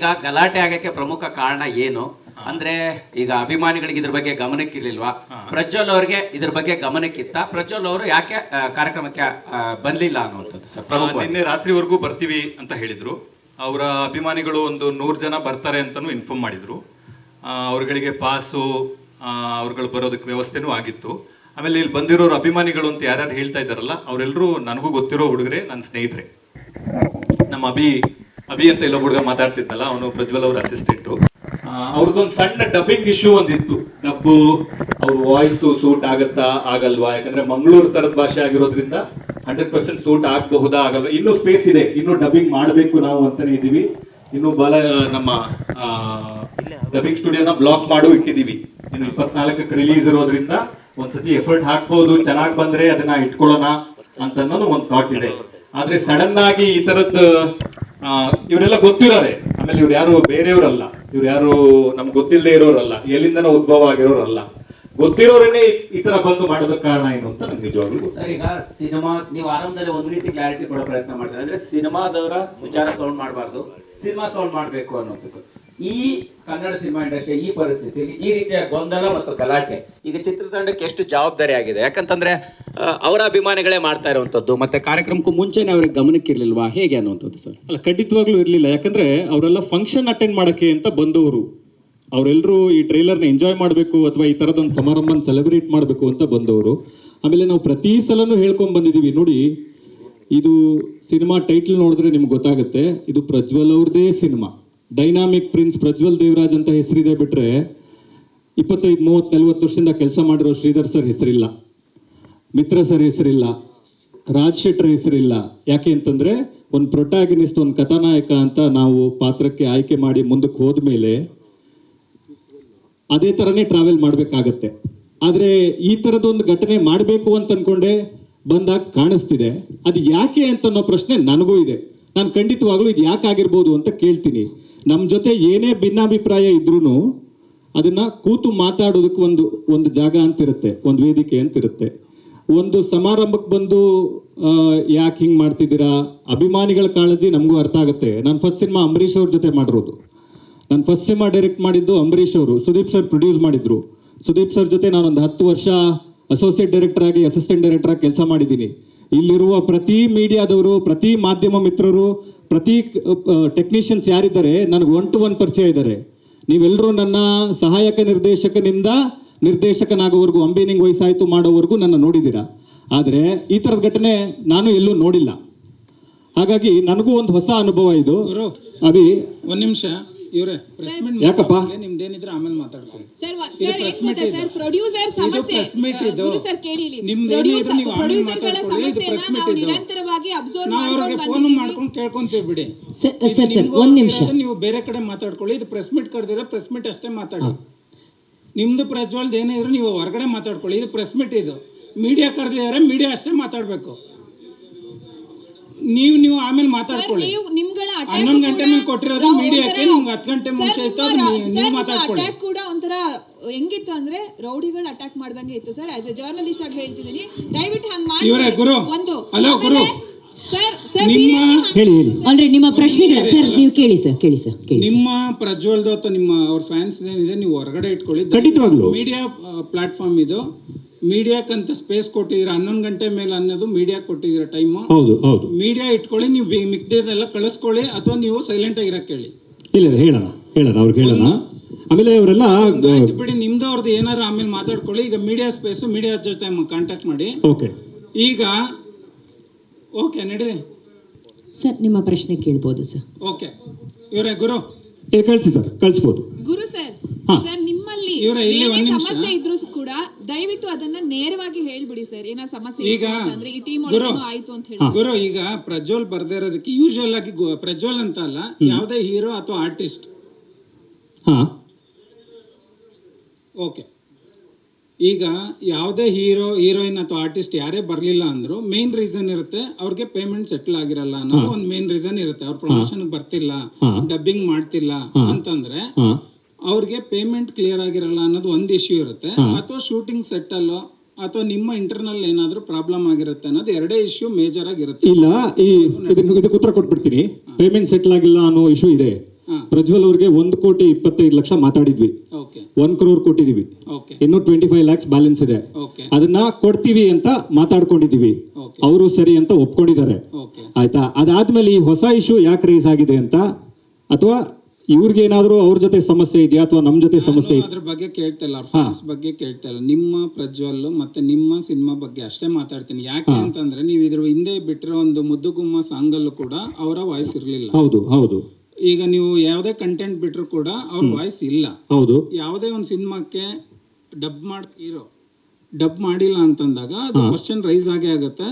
ಈಗ ಗಲಾಟೆ ಆಗಕ್ಕೆ ಪ್ರಮುಖ ಕಾರಣ ಏನು ಅಂದ್ರೆ, ಈಗ ಅಭಿಮಾನಿಗಳಿಗೆ ಇದ್ರ ಬಗ್ಗೆ ಗಮನಕ್ಕಿರ್ಲಿಲ್ವಾ? ಪ್ರಜ್ವಲ್ ಅವ್ರಿಗೆ ಇದ್ರ ಬಗ್ಗೆ ಗಮನಕ್ಕಿತ್ತ? ಪ್ರಜ್ವಲ್ ಅವರು ಯಾಕೆ ಕಾರ್ಯಕ್ರಮಕ್ಕೆ ಬಂದಿಲ್ಲ ಅನ್ನುವಂಥದ್ದು ಸರ್. ನಿನ್ನೆ ರಾತ್ರಿವರೆಗೂ ಬರ್ತೀವಿ ಅಂತ ಹೇಳಿದ್ರು. ಅವರ ಅಭಿಮಾನಿಗಳು ಒಂದು 100 ಜನ ಬರ್ತಾರೆ ಅಂತಾನು ಇನ್ಫಾರ್ಮ್ ಮಾಡಿದ್ರು. ಅವ್ರಗಳಿಗೆ ಪಾಸು ಅವ್ರುಗಳು ಬರೋದಕ್ಕೆ ವ್ಯವಸ್ಥೆನೂ ಆಗಿತ್ತು. ಆಮೇಲೆ ಇಲ್ಲಿ ಬಂದಿರೋರು ಅಭಿಮಾನಿಗಳು ಅಂತ ಯಾರ್ಯಾರು ಹೇಳ್ತಾ ಇದ್ದಾರಲ್ಲ, ಅವರೆಲ್ಲರೂ ನನಗೂ ಗೊತ್ತಿರೋ ಹುಡುಗರೆ, ನನ್ನ ಸ್ನೇಹಿತರೆ. ನಮ್ಮ ಅಭಿ ಅಂತ ಇಲ್ಲೊಬ್ಬ ಹುಡುಗ ಮಾತಾಡ್ತಿದ್ನಲ್ಲ, ಅವನು ಪ್ರಜ್ವಲ್ ಅವ್ರ ಅಸಿಸ್ಟೆಂಟು. ಅವ್ರದ್ದೊಂದು ಸಣ್ಣ ಡಬ್ಬಿಂಗ್ ಇಶ್ಯೂ ಒಂದಿತ್ತು. ಡಬ್ಬು ಅವ್ರ ವಾಯ್ಸ್ ಸೂಟ್ ಆಗತ್ತಾ ಆಗಲ್ವಾ? ಯಾಕಂದ್ರೆ ಮಂಗಳೂರು ತರದ ಭಾಷೆ ಆಗಿರೋದ್ರಿಂದ 100% ಸೂಟ್ ಆಗಬಹುದಾ ಆಗಲ್ವಾ? ಇನ್ನೂ ಸ್ಪೇಸ್ ಇದೆ, ಇನ್ನೂ ಡಬ್ಬಿಂಗ್ ಮಾಡಬೇಕು ನಾವು ಅಂತಾನೆ ಇದೀವಿ. ಇನ್ನು ನಮ್ಮ ಡಬ್ಬಿಂಗ್ ಸ್ಟುಡಿಯೋನ ಬ್ಲಾಕ್ ಮಾಡು ಇಟ್ಟಿದೀವಿ. ಇನ್ನು 24ಕ್ಕೆ ರಿಲೀಸ್ ಇರೋದ್ರಿಂದ ಒಂದ್ಸತಿ ಎಫರ್ಟ್ ಹಾಕ್ಬೋದು, ಚೆನ್ನಾಗಿ ಬಂದ್ರೆ ಅದನ್ನ ಇಟ್ಕೊಳ್ಳೋಣ ಅಂತ ಒಂದು ಥಾಟ್ ಇದೆ. ಆದ್ರೆ ಸಡನ್ ಆಗಿ ಈ ತರದ್ ಇವರೆಲ್ಲ ಗೊತ್ತಿರೋರೆ, ಆಮೇಲೆ ಇವ್ರು ಯಾರು ಬೇರೆಯವರಲ್ಲ, ಇವ್ರು ಯಾರು ನಮ್ಗೆ ಗೊತ್ತಿಲ್ಲದೆ ಇರೋರಲ್ಲ, ಎಲ್ಲಿಂದನೋ ಉದ್ಭವ ಆಗಿರೋರಲ್ಲ, ಗೊತ್ತಿರೋರನ್ನೇ ಈ ತರ ಬಂದು ಮಾಡೋದಕ್ಕೆ ಕಾರಣ ಏನು ಅಂತ ನಮ್ಗೆ ನಿಜವಾಗ್ಲೂ ಸರ್. ಈಗ ಸಿನಿಮಾ ನೀವು ಆರಂಭದಲ್ಲಿ ಒಂದು ರೀತಿ ಕ್ಲಾರಿಟಿ ಕೊಡೋ ಪ್ರಯತ್ನ ಮಾಡ್ತಾರೆ, ಅಂದ್ರೆ ಸಿನಿಮಾದವರ ವಿಚಾರ ಸೌಂಡ್ ಮಾಡಬಾರ್ದು, ಸಿನಿಮಾ ಸೌಂಡ್ ಮಾಡಬೇಕು ಅನ್ನೋದಕ್ಕೆ. ಈ ಕನ್ನಡ ಸಿನಿಮಾ ಇಂಡಸ್ಟ್ರಿ ಈ ಪರಿಸ್ಥಿತಿಯಲ್ಲಿ ಈ ರೀತಿಯ ಗೊಂದಲ ಮತ್ತು ಗಲಾಟೆ ಈಗ ಚಿತ್ರತಂಡಕ್ಕೆ ಎಷ್ಟು ಜವಾಬ್ದಾರಿ ಆಗಿದೆ? ಯಾಕಂತಂದ್ರೆ ಅವರ ಅಭಿಮಾನಿಗಳೇ ಮಾಡ್ತಾ ಇರುವಂತದ್ದು, ಮತ್ತೆ ಕಾರ್ಯಕ್ರಮಕ್ಕೂ ಮುಂಚೆನೆ ಅವ್ರಿಗೆ ಗಮನಕ್ಕಿರ್ಲಿಲ್ವಾ ಹೇಗೆ ಅನ್ನುವಂಥದ್ದು ಸರ್? ಅಲ್ಲ, ಖಂಡಿತವಾಗ್ಲೂ ಇರಲಿಲ್ಲ. ಯಾಕಂದ್ರೆ ಅವರೆಲ್ಲ ಫಂಕ್ಷನ್ ಅಟೆಂಡ್ ಮಾಡಕ್ಕೆ ಅಂತ ಬಂದವರು. ಅವರೆಲ್ಲರೂ ಈ ಟ್ರೈಲರ್ನ ಎಂಜಾಯ್ ಮಾಡಬೇಕು ಅಥವಾ ಈ ಥರದೊಂದು ಸಮಾರಂಭನ ಸೆಲೆಬ್ರೇಟ್ ಮಾಡಬೇಕು ಅಂತ ಬಂದವರು. ಆಮೇಲೆ ನಾವು ಪ್ರತಿ ಸಲನೂ ಹೇಳ್ಕೊಂಡ್ ಬಂದಿದ್ದೀವಿ, ನೋಡಿ ಇದು ಸಿನಿಮಾ ಟೈಟಲ್ ನೋಡಿದ್ರೆ ನಿಮ್ಗೆ ಗೊತ್ತಾಗುತ್ತೆ, ಇದು ಪ್ರಜ್ವಲ್ ಅವ್ರದೇ cinema. Dynamic prince Prajwal Devaraj ಅಂತ ಹೆಸರಿದೆ ಬಿಟ್ರೆ 25, 30, 40 ವರ್ಷದಿಂದ ಕೆಲಸ ಮಾಡಿರೋ ಶ್ರೀಧರ್ ಸರ್ ಹೆಸರಿಲ್ಲ, ಮಿತ್ರ ಸರ್ ಹೆಸರಿಲ್ಲ, ರಾಜ್ ಶೆಟ್ಟರ್ ಹೆಸರಿಲ್ಲ. ಯಾಕೆ ಅಂತಂದ್ರೆ ಒಂದು ಪ್ರೊಟ್ಯಾಗನಿಸ್ಟ್, ಒಂದು ಕಥಾನಾಯಕ ಅಂತ ನಾವು ಪಾತ್ರಕ್ಕೆ ಆಯ್ಕೆ ಮಾಡಿ ಮುಂದಕ್ಕೆ ಹೋದ್ಮೇಲೆ ಅದೇ ಥರನೇ ಟ್ರಾವೆಲ್ ಮಾಡಬೇಕಾಗತ್ತೆ. ಆದರೆ ಈ ಥರದೊಂದು ಘಟನೆ ಮಾಡಬೇಕು ಅಂತ ಅನ್ಕೊಂಡೆ ಬಂದಾಗ ಕಾಣಿಸ್ತಿದೆ. ಅದು ಯಾಕೆ ಅಂತ ಅನ್ನೋ ಪ್ರಶ್ನೆ ನನಗೂ ಇದೆ. ನಾನು ಖಂಡಿತವಾಗ್ಲೂ ಇದು ಯಾಕೆ ಆಗಿರ್ಬೋದು ಅಂತ ಕೇಳ್ತೀನಿ. ನಮ್ಮ ಜೊತೆ ಏನೇ ಭಿನ್ನಾಭಿಪ್ರಾಯ ಇದ್ರೂ ಅದನ್ನ ಕೂತು ಮಾತಾಡೋದಕ್ಕೆ ಒಂದು ಜಾಗ ಅಂತಿರುತ್ತೆ, ಒಂದು ವೇದಿಕೆ ಅಂತಿರುತ್ತೆ. ಒಂದು ಸಮಾರಂಭಕ್ಕೆ ಬಂದು ಯಾಕೆ ಹಿಂಗೆ ಮಾಡ್ತಿದ್ದೀರಾ, ಅಭಿಮಾನಿಗಳ ಕಾಳಜಿ ನಮಗೂ ಅರ್ಥ ಆಗುತ್ತೆ. ನಾನು ಫಸ್ಟ್ ಸಿನಿಮಾ ಅಂಬರೀಷ್ ಅವ್ರ ಜೊತೆ ಮಾಡಿರೋದು. ನಾನು ಫಸ್ಟ್ ಸಿನಿಮಾ ಡೈರೆಕ್ಟ್ ಮಾಡಿದ್ದು ಅಂಬರೀಷ್ ಅವರು, ಸುದೀಪ್ ಸರ್ ಪ್ರೊಡ್ಯೂಸ್ ಮಾಡಿದ್ರು. ಸುದೀಪ್ ಸರ್ ಜೊತೆ ನಾನೊಂದು 10 ವರ್ಷ ಅಸೋಸಿಯೇಟ್ ಡೈರೆಕ್ಟರ್ ಆಗಿ, ಅಸಿಸ್ಟೆಂಟ್ ಡೈರೆಕ್ಟರ್ ಆಗಿ ಕೆಲಸ ಮಾಡಿದ್ದೀನಿ. ಇಲ್ಲಿರುವ ಪ್ರತಿ ಮೀಡಿಯಾದವರು, ಪ್ರತಿ ಮಾಧ್ಯಮ ಮಿತ್ರರು, ಪ್ರತಿ ಟೆಕ್ನಿಷಿಯನ್ಸ್ ಯಾರಿದ್ದಾರೆ ನನಗೆ 1 to 1 ಪರಿಚಯ ಇದ್ದಾರೆ. ನೀವೆಲ್ಲರೂ ನನ್ನ ಸಹಾಯಕ ನಿರ್ದೇಶಕನಿಂದ ನಿರ್ದೇಶಕನಾಗೋವರೆಗೂ, ಅಂಬೇನಿಂಗ್ ವಯಸ್ಸಾಯಿತು ಮಾಡೋವರೆಗೂ ನನ್ನ ನೋಡಿದ್ದೀರಾ. ಆದರೆ ಈ ಥರದ ಘಟನೆ ನಾನು ಎಲ್ಲೂ ನೋಡಿಲ್ಲ. ಹಾಗಾಗಿ ನನಗೂ ಒಂದು ಹೊಸ ಅನುಭವ ಇದು. ಅಭಿ ಒಂದು ನಿಮಿಷ ಇವ್ರೆ, ಯಾಕಪ್ಪ ನಿಮ್ದೇನಿದ್ರೆ ಆಮೇಲೆ ಮಾತಾಡ್ಕೊಳ್ಳಿ. ಸರ್ ಪ್ರೊಡ್ಯೂಸರ್ ಸಮಸ್ಯೆ ಗುರು ಸರ್ ಕೇಳಿ, ಪ್ರೊಡ್ಯೂಸರ್ಗಳ ಸಮಸ್ಯೆನ ನಾವು ನಿರಂತರವಾಗಿ ಅಬ್ಸರ್ವ್ ಮಾಡ್ಕೊಂಡು ಕೇಳ್ಕೊಂತೀವಿ ಬಿಡಿ. ಸರ್ ಒಂದ್ ನಿಮಿಷ, ನೀವು ಬೇರೆ ಕಡೆ ಮಾತಾಡ್ಕೊಳ್ಳಿ. ಇದು ಪ್ರೆಸ್ ಮೀಟ್ ಕರೆದಿರೋ ಪ್ರೆಸ್ ಮೀಟ್ ಅಷ್ಟೇ ಮಾತಾಡಿ. ನಿಮ್ದು ಪ್ರಜ್ವಲ್ದ ಏನೇ ಇದ್ರು ನೀವು ಹೊರಗಡೆ ಮಾತಾಡ್ಕೊಳ್ಳಿ. ಇದು ಪ್ರೆಸ್ ಮೀಟ್, ಇದು ಮೀಡಿಯಾ ಕರೆದಿದ್ದಾರೆ, ಮೀಡಿಯಾ ಅಷ್ಟೇ ಮಾತಾಡ್ಬೇಕು. ನೀವು ಆಮೇಲೆ ಮಾತಾಡ್ಕೊಳ್ಳಿ. 11 ಗಂಟೆ ಮೇಲೆ ಕೊಟ್ಟಿರೋದು ಮೀಡಿಯಾಕ್ಕೆ, ನಿಮ್ಗೆ 10 ಗಂಟೆ ಮುಂಚೆ ಇತ್ತು, ನೀವು ಮಾತಾಡ್ಕೊಳ್ಳಿ. ಅಟ್ಯಾಕ್ ಕೂಡ ಒಂಥರ ಹೆಂಗಿತ್ತು ಅಂದ್ರೆ ರೌಡಿಗಳು ಅಟ್ಯಾಕ್ ಮಾಡ್ದಂಗೆ ಇತ್ತು ಸರ್. ಆಸ್ ಎ ಜರ್ನಲಿಸ್ಟ್ ಆಗಿ ಹೇಳ್ತಿದ್ದೀನಿ, ದಯವಿಟ್ಟು ಹಂಗ್ ಮಾಡಿ. ಇವರೇ ಗುರು, ಹಲೋ ಗುರು, ನಿಮ್ಮ ಪ್ರಶ್ನೆಗಳ ಸರ್ ನೀವು ಕೇಳಿ ಸರ್, ಕೇಳಿ ಸರ್. ನಿಮ್ಮ ಪ್ರಜ್ವಲ್ದು ಅಥವಾ ನಿಮ್ಮ ಅವ್ರ ಫ್ಯಾನ್ಸ್ ಏನಿದೆ ನೀವು ಹೊರಗಡೆ ಇಟ್ಕೊಳ್ಳಿ. ಮೀಡಿಯಾ ಪ್ಲಾಟ್ಫಾರ್ಮ್ ಇದು, ಮೀಡಿಯಾಕ್ಕಂತ ಸ್ಪೇಸ್ ಕೊಟ್ಟಿದ್ದೀರಾ. 11 ಗಂಟೆ ಮೇಲೆ ಅನ್ನೋದು ಮೀಡಿಯಾ ಕೊಟ್ಟಿದ್ದೀರಾ ಟೈಮ್. ಮೀಡಿಯಾ ಇಟ್ಕೊಳ್ಳಿ, ನೀವು ಮಿಕ್ಕಿದೆಲ್ಲ ಕಳಿಸ್ಕೊಳ್ಳಿ, ಅಥವಾ ನೀವು ಸೈಲೆಂಟ್ ಆಗಿರಕ್ಕೆ ಹೇಳಿ. ಇಲ್ಲ, ಹೇಳೋಣ ಅವ್ರಿಗೆ ಹೇಳೋಣ. ಆಮೇಲೆ ಅವರೆಲ್ಲ ಬಿಡಿ, ನಿಮ್ದು ಅವ್ರದ್ದು ಏನಾರು ಆಮೇಲೆ ಮಾತಾಡ್ಕೊಳ್ಳಿ. ಈಗ ಮೀಡಿಯಾ ಸ್ಪೇಸ್, ಮೀಡಿಯಾ ಜೊತೆ ಕಾಂಟ್ಯಾಕ್ಟ್ ಮಾಡಿ. ಈಗ ಓಕೆ ನಡೀರಿ ಸರ್, ನಿಮ್ಮ ಪ್ರಶ್ನೆ ಕೇಳ್ಬೋದು ಸರ್. ಓಕೆ ಇವರೇ ಗುರು, ಕಳಿಸಿ ಸರ್, ಕಳಿಸ್ಬೋದು ಗುರು ಸರ್. ಸರ್ ನಿಮ್ಮಲ್ಲಿ ಸಮಸ್ಯೆ ಇದ್ರೂ ಕೂಡ ದಯವಿಟ್ಟು ಅದನ್ನ ನೇರವಾಗಿ ಹೇಳ್ಬಿಡಿ ಸರ್. ಏನೋ ಸಮಸ್ಯೆ ಅಂದ್ರೆ ಈ ಟೀಮ್ ಆಯ್ತು ಅಂತ ಹೇಳಿ. ಗುರು, ಈಗ ಪ್ರಜ್ವಲ್ ಬರ್ದೇ ಇರೋದಕ್ಕೆ ಯೂಶುವಲ್ ಆಗಿ ಪ್ರಜ್ವಲ್ ಅಂತ ಅಲ್ಲ, ಯಾವುದೇ ಹೀರೋ ಅಥವಾ ಆರ್ಟಿಸ್ಟ್, ಓಕೆ, ಈಗ ಯಾವುದೇ ಹೀರೋಯಿನ್ ಅಥವಾ ಆರ್ಟಿಸ್ಟ್ ಯಾರೇ ಬರ್ಲಿಲ್ಲ ಅಂದ್ರು ಮೇನ್ ರೀಸನ್ ಇರುತ್ತೆ, ಅವ್ರಿಗೆ ಪೇಮೆಂಟ್ ಸೆಟ್ಲ್ ಆಗಿರಲ್ಲ ಅನ್ನೋದು ಒಂದು ಮೇನ್ ರೀಸನ್ ಇರುತ್ತೆ. ಅವ್ರ ಪ್ರಮೋಷನ್ ಬರ್ತಿಲ್ಲ, ಡಬ್ಬಿಂಗ್ ಮಾಡ್ತಿಲ್ಲ ಅಂತಂದ್ರೆ ಅವ್ರಿಗೆ ಪೇಮೆಂಟ್ ಕ್ಲಿಯರ್ ಆಗಿರಲ್ಲ ಅನ್ನೋದು ಒಂದು ಇಶ್ಯೂ ಇರುತ್ತೆ. ಅಥವಾ ಶೂಟಿಂಗ್ ಸೆಟ್ ಅಲ್ಲೋ ಅಥವಾ ನಿಮ್ಮ ಇಂಟರ್ನಲ್ ಏನಾದ್ರೂ ಪ್ರಾಬ್ಲಮ್ ಆಗಿರುತ್ತೆ ಅನ್ನೋದು ಎರಡೇ ಇಶ್ಯೂ ಮೇಜರ್ ಆಗಿರುತ್ತೆ. ಇಲ್ಲ, ಇದಕ್ಕೆ ಉತ್ತರ ಕೊಟ್ಬಿಡ್ತೀನಿ. ಪೇಮೆಂಟ್ ಸೆಟ್ಲ್ ಆಗಿಲ್ಲ ಅನ್ನೋ ಇಶ್ಯೂ ಇದೆ. ಪ್ರಜ್ವಲ್ ಅವ್ರಿಗೆ 1,25,00,000 ಮಾತಾಡಿದ್ವಿ, ಓಕೆ 1 crore ಕೊಟ್ಟಿದೀವಿ, ಓಕೆ ಇನ್ನು 25 lakhs ಬ್ಯಾಲೆನ್ಸ್ ಇದೆ. ಓಕೆ ಅದನ್ನ ಕೊಡ್ತೀವಿ ಅಂತ ಮಾತಾಡ್ಕೊಂಡಿದೀವಿ, ಓಕೆ ಅವರು ಸರಿ ಅಂತ ಒಪ್ಕೊಂಡಿದ್ದಾರೆ. ಓಕೆ ಆಯ್ತಾ? ಅದಾದ್ಮೇಲೆ ಈ ಹೊಸ ಇಶ್ಯೂ ಯಾಕೆ ರೇಸ್ ಆಗಿದೆ ಅಂತ, ಅಥವಾ ಇವ್ರಿಗೆ ಏನಾದ್ರು ಅವ್ರ ಜೊತೆ ಸಮಸ್ಯೆ ಇದೆಯಾ ಅಥವಾ ನಮ್ ಜೊತೆ ಸಮಸ್ಯೆ ಇದೆಯಾ? ಅದ್ರ ಬಗ್ಗೆ ಕೇಳ್ತಾ ಇಲ್ಲ, ಅವ್ರ ಫ್ಯಾನ್ಸ್ ಬಗ್ಗೆ ಕೇಳ್ತಾ ಇಲ್ಲ. ನಿಮ್ಮ ಪ್ರಜ್ವಲ್ ಮತ್ತೆ ನಿಮ್ಮ ಸಿನಿಮಾ ಬಗ್ಗೆ ಅಷ್ಟೇ ಮಾತಾಡ್ತೀನಿ. ಯಾಕೆ ಅಂತಂದ್ರೆ ನೀವು ಇದ್ರ ಹಿಂದೆ ಬಿಟ್ಟಿರೋ ಒಂದು ಮುದ್ದುಗುಮ್ಮ ಸಾಂಗ್ ಅಲ್ಲೂ ಕೂಡ ಅವರ ವಾಯ್ಸ್ ಇರ್ಲಿಲ್ಲ. ಹೌದು ಹೌದು. ಈಗ ನೀವು ಯಾವುದೇ ಕಂಟೆಂಟ್ ಬಿಟ್ರು ಕೂಡ ಅವ್ರ ವಾಯ್ಸ್ ಇಲ್ಲ. ಹೌದು. ಯಾವುದೇ ಒಂದು ಸಿನಿಮಾಕ್ಕೆ ಡಬ್ ಮಾಡಿಲ್ಲ ಅಂತಂದಾಗ ಅದು ಕ್ವಶನ್ ರೈಸ್ ಆಗೇ ಆಗುತ್ತೆ.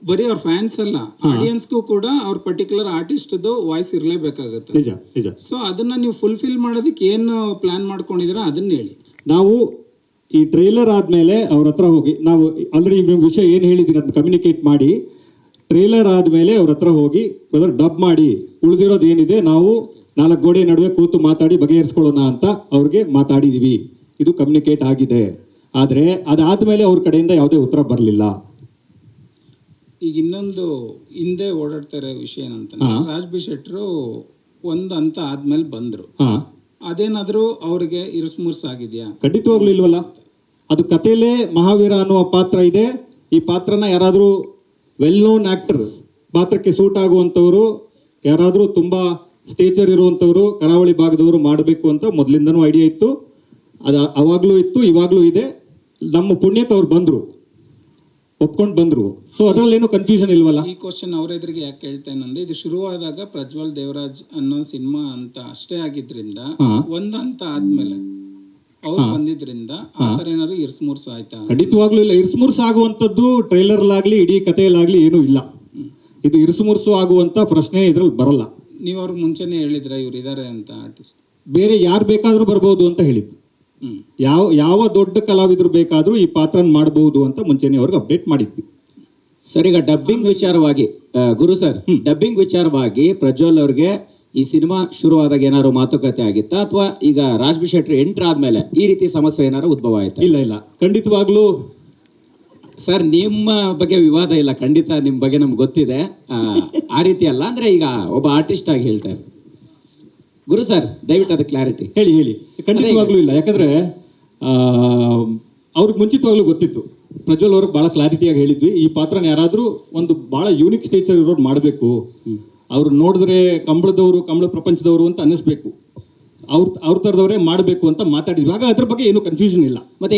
ಬರೀ ಅವ್ರ ಫ್ಯಾನ್ಸ್ ಅಲ್ಲ, ಆಡಿಯನ್ಸ್ಗೂ ಕೂಡ ಅವ್ರ ಪರ್ಟಿಕ್ಯುಲರ್ ಆರ್ಟಿಸ್ಟ್ ವಾಯ್ಸ್ ಇರ್ಲೇಬೇಕಾಗುತ್ತೆ. ನಿಜ ನಿಜ. ಸೊ ಅದನ್ನ ನೀವು ಫುಲ್ಫಿಲ್ ಮಾಡೋದಕ್ಕೆ ಏನು ಪ್ಲಾನ್ ಮಾಡ್ಕೊಂಡಿದ್ದೀರಾ ಅದನ್ನ ಹೇಳಿ. ನಾವು ಈ ಟ್ರೈಲರ್ ಆದ್ಮೇಲೆ ಅವ್ರ ಹತ್ರ ಹೋಗಿ, ನಾವು ಆಲ್ರೆಡಿ ವಿಷಯ ಏನು ಹೇಳಿದ್ದೀನಿ ಅದನ್ನ ಕಮ್ಯುನಿಕೇಟ್ ಮಾಡಿ, ಟ್ರೈಲರ್ ಆದ್ಮೇಲೆ ಅವ್ರ ಹತ್ರ ಹೋಗಿ ಡಬ್ ಮಾಡಿ ಉಳಿದಿರೋದು ಏನಿದೆ ನಾವು 4 ಗೋಡೆ ನಡುವೆ ಕೂತು ಮಾತಾಡಿ ಬಗೆಹರಿಸ್ಕೊಳ್ಳೋಣ ಅಂತ ಅವ್ರಿಗೆ ಮಾತಾಡಿದೀವಿ. ಇದು ಕಮ್ಯುನಿಕೇಟ್ ಆಗಿದೆ. ಆದ್ರೆ ಅದಾದ್ಮೇಲೆ ಅವ್ರ ಕಡೆಯಿಂದ ಯಾವುದೇ ಉತ್ತರ ಬರಲಿಲ್ಲ. ಈಗ ಇನ್ನೊಂದು ಹಿಂದೆ ಓಡಾಡ್ತಾ ಇರೋ ವಿಷಯ ಏನಂತ, ರಾಜ್ ಬಿ ಶೆಟ್ರು ಒಂದ್ ಹಂತ ಆದ್ಮೇಲೆ ಬಂದ್ರು, ಅದೇನಾದ್ರೂ ಅವ್ರಿಗೆ ಇರುಸುಮುರ್ಸು ಆಗಿದ್ಯಾ? ಖಂಡಿತವಾಗ್ಲೂ ಇಲ್ವಲ್ಲ. ಅದು ಕಥೆಯಲ್ಲೇ ಮಹಾವೀರ ಅನ್ನುವ ಪಾತ್ರ ಇದೆ. ಈ ಪಾತ್ರನ ಯಾರಾದ್ರೂ ವೆಲ್ ನೋನ್ ಆಕ್ಟರ್, ಪಾತ್ರಕ್ಕೆ ಸೂಟ್ ಆಗುವಂಥವ್ರು, ಯಾರಾದ್ರೂ ತುಂಬಾ ಸ್ಟೇಚರ್ ಇರುವಂಥವ್ರು, ಕರಾವಳಿ ಭಾಗದವರು ಮಾಡಬೇಕು ಅಂತ ಮೊದಲಿಂದನೂ ಐಡಿಯಾ ಇತ್ತು. ಅದು ಅವಾಗ್ಲೂ ಇತ್ತು, ಇವಾಗ್ಲೂ ಇದೆ. ನಮ್ಮ ಪುಣ್ಯಕ್ಕೆ ಅವ್ರು ಬಂದ್ರು, ಒಪ್ಕೊಂಡು ಬಂದ್ರು. ಸೊ ಅದ್ರಲ್ಲೇನು ಕನ್ಫ್ಯೂಷನ್ ಇಲ್ವಲ್ಲ. ಈ ಕ್ವಶನ್ ಅವ್ರ ಎದುರಿಗೆ ಯಾಕೆ ಕೇಳ್ತೇನಂದ್ರೆ, ಇದು ಶುರುವಾದಾಗ ಪ್ರಜ್ವಲ್ ದೇವರಾಜ್ ಅನ್ನೋ ಸಿನಿಮಾ ಅಂತ ಅಷ್ಟೇ ಆಗಿದ್ರಿಂದ ಒಂದ್ ಹಂತ ಆದ್ಮೇಲೆ ಅವ್ರು ಬಂದಿದ್ರಿಂದ ಆ ತರ ಏನಾದ್ರು ಇರ್ಸ್ಮುರ್ಸು ಆಯ್ತಾ? ಖಂಡಿತವಾಗ್ಲೂ ಇಲ್ಲ. ಇರ್ಸುಮುರ್ಸು ಆಗುವಂಥದ್ದು ಟ್ರೈಲರ್ಲಾಗ್ಲಿ ಇಡೀ ಕಥೆಯಲ್ಲಾಗ್ಲಿ ಏನೂ ಇಲ್ಲ. ಇದು ಇರ್ಸುಮುರ್ಸು ಆಗುವಂತ ಪ್ರಶ್ನೆ ಇದ್ರಲ್ಲಿ ಬರಲ್ಲ. ನೀವು ಅವ್ರಿಗೆ ಮುಂಚೆನೆ ಹೇಳಿದ್ರ ಇವ್ರು ಇದಾರೆ ಅಂತ ಆರ್ಟಿಸ್ಟ್? ಬೇರೆ ಯಾರು ಬೇಕಾದ್ರೂ ಬರ್ಬೋದು ಅಂತ ಹೇಳಿದ್ದು. ಯಾವ ದೊಡ್ಡ ಕಲಾವಿದರು ಬೇಕಾದ್ರೂ ಈ ಪಾತ್ರನ ಮಾಡಬಹುದು ಅಂತ ಮುಂಚೆನೆ ಅವ್ರಿಗೆ ಅಪ್ಡೇಟ್ ಮಾಡಿದ್ವಿ. ಸರ್, ಈಗ ಡಬ್ಬಿಂಗ್ ವಿಚಾರವಾಗಿ ಗುರು ಸರ್, ಡಬ್ಬಿಂಗ್ ವಿಚಾರವಾಗಿ ಪ್ರಜ್ವಲ್ ಅವ್ರಿಗೆ ಈ ಸಿನಿಮಾ ಶುರುವಾದಾಗ ಏನಾದ್ರು ಮಾತುಕತೆ ಆಗಿತ್ತಾ, ಅಥವಾ ಈಗ ರಾಜ್ ಬಿ ಶೆಟ್ಟಿ ಎಂಟರ್ ಆದ್ಮೇಲೆ ಈ ರೀತಿ ಸಮಸ್ಯೆ ಏನಾದ್ರು ಉದ್ಭವ ಆಯ್ತಾ? ಇಲ್ಲ ಇಲ್ಲ, ಖಂಡಿತವಾಗ್ಲೂ ಸರ್ ನಿಮ್ಮ ಬಗ್ಗೆ ವಿವಾದ ಇಲ್ಲ, ಖಂಡಿತ ನಿಮ್ ಬಗ್ಗೆ ನಮ್ಗೆ ಗೊತ್ತಿದೆ. ಆ ರೀತಿ ಅಲ್ಲ, ಅಂದ್ರೆ ಈಗ ಒಬ್ಬ ಆರ್ಟಿಸ್ಟ್ ಆಗಿ ಹೇಳ್ತಾರೆ. ಗುರು ಸರ್, ದಯವಿಟ್ಟು ಅದು ಕ್ಲಾರಿಟಿ ಹೇಳಿ ಹೇಳಿ. ಖಂಡಿತವಾಗ್ಲೂ ಇಲ್ಲ, ಯಾಕಂದ್ರೆ ಅವ್ರಿಗೆ ಮುಂಚಿತವಾಗ್ಲೂ ಗೊತ್ತಿತ್ತು. ಪ್ರಜ್ವಲ್ ಅವ್ರಿಗೆ ಬಹಳ ಕ್ಲಾರಿಟಿಯಾಗಿ ಹೇಳಿದ್ವಿ, ಈ ಪಾತ್ರನ ಯಾರಾದ್ರೂ ಒಂದು ಬಹಳ ಯೂನಿಕ್ ಸ್ಟೇಚರ್ ಇರೋರು ಮಾಡಬೇಕು, ಅವ್ರು ನೋಡಿದ್ರೆ ಕಂಬಳ ಪ್ರಪಂಚದವರು ಅಂತ ಅನ್ನಿಸ್ಬೇಕು, ಅವ್ರ ತರದವರೇ ಮಾಡಬೇಕು ಅಂತ ಮಾತಾಡಿದ್ವಿ. ಆಗ ಅದ್ರ ಬಗ್ಗೆ ಏನು ಕನ್ಫ್ಯೂಷನ್ ಇಲ್ಲ. ಮತ್ತೆ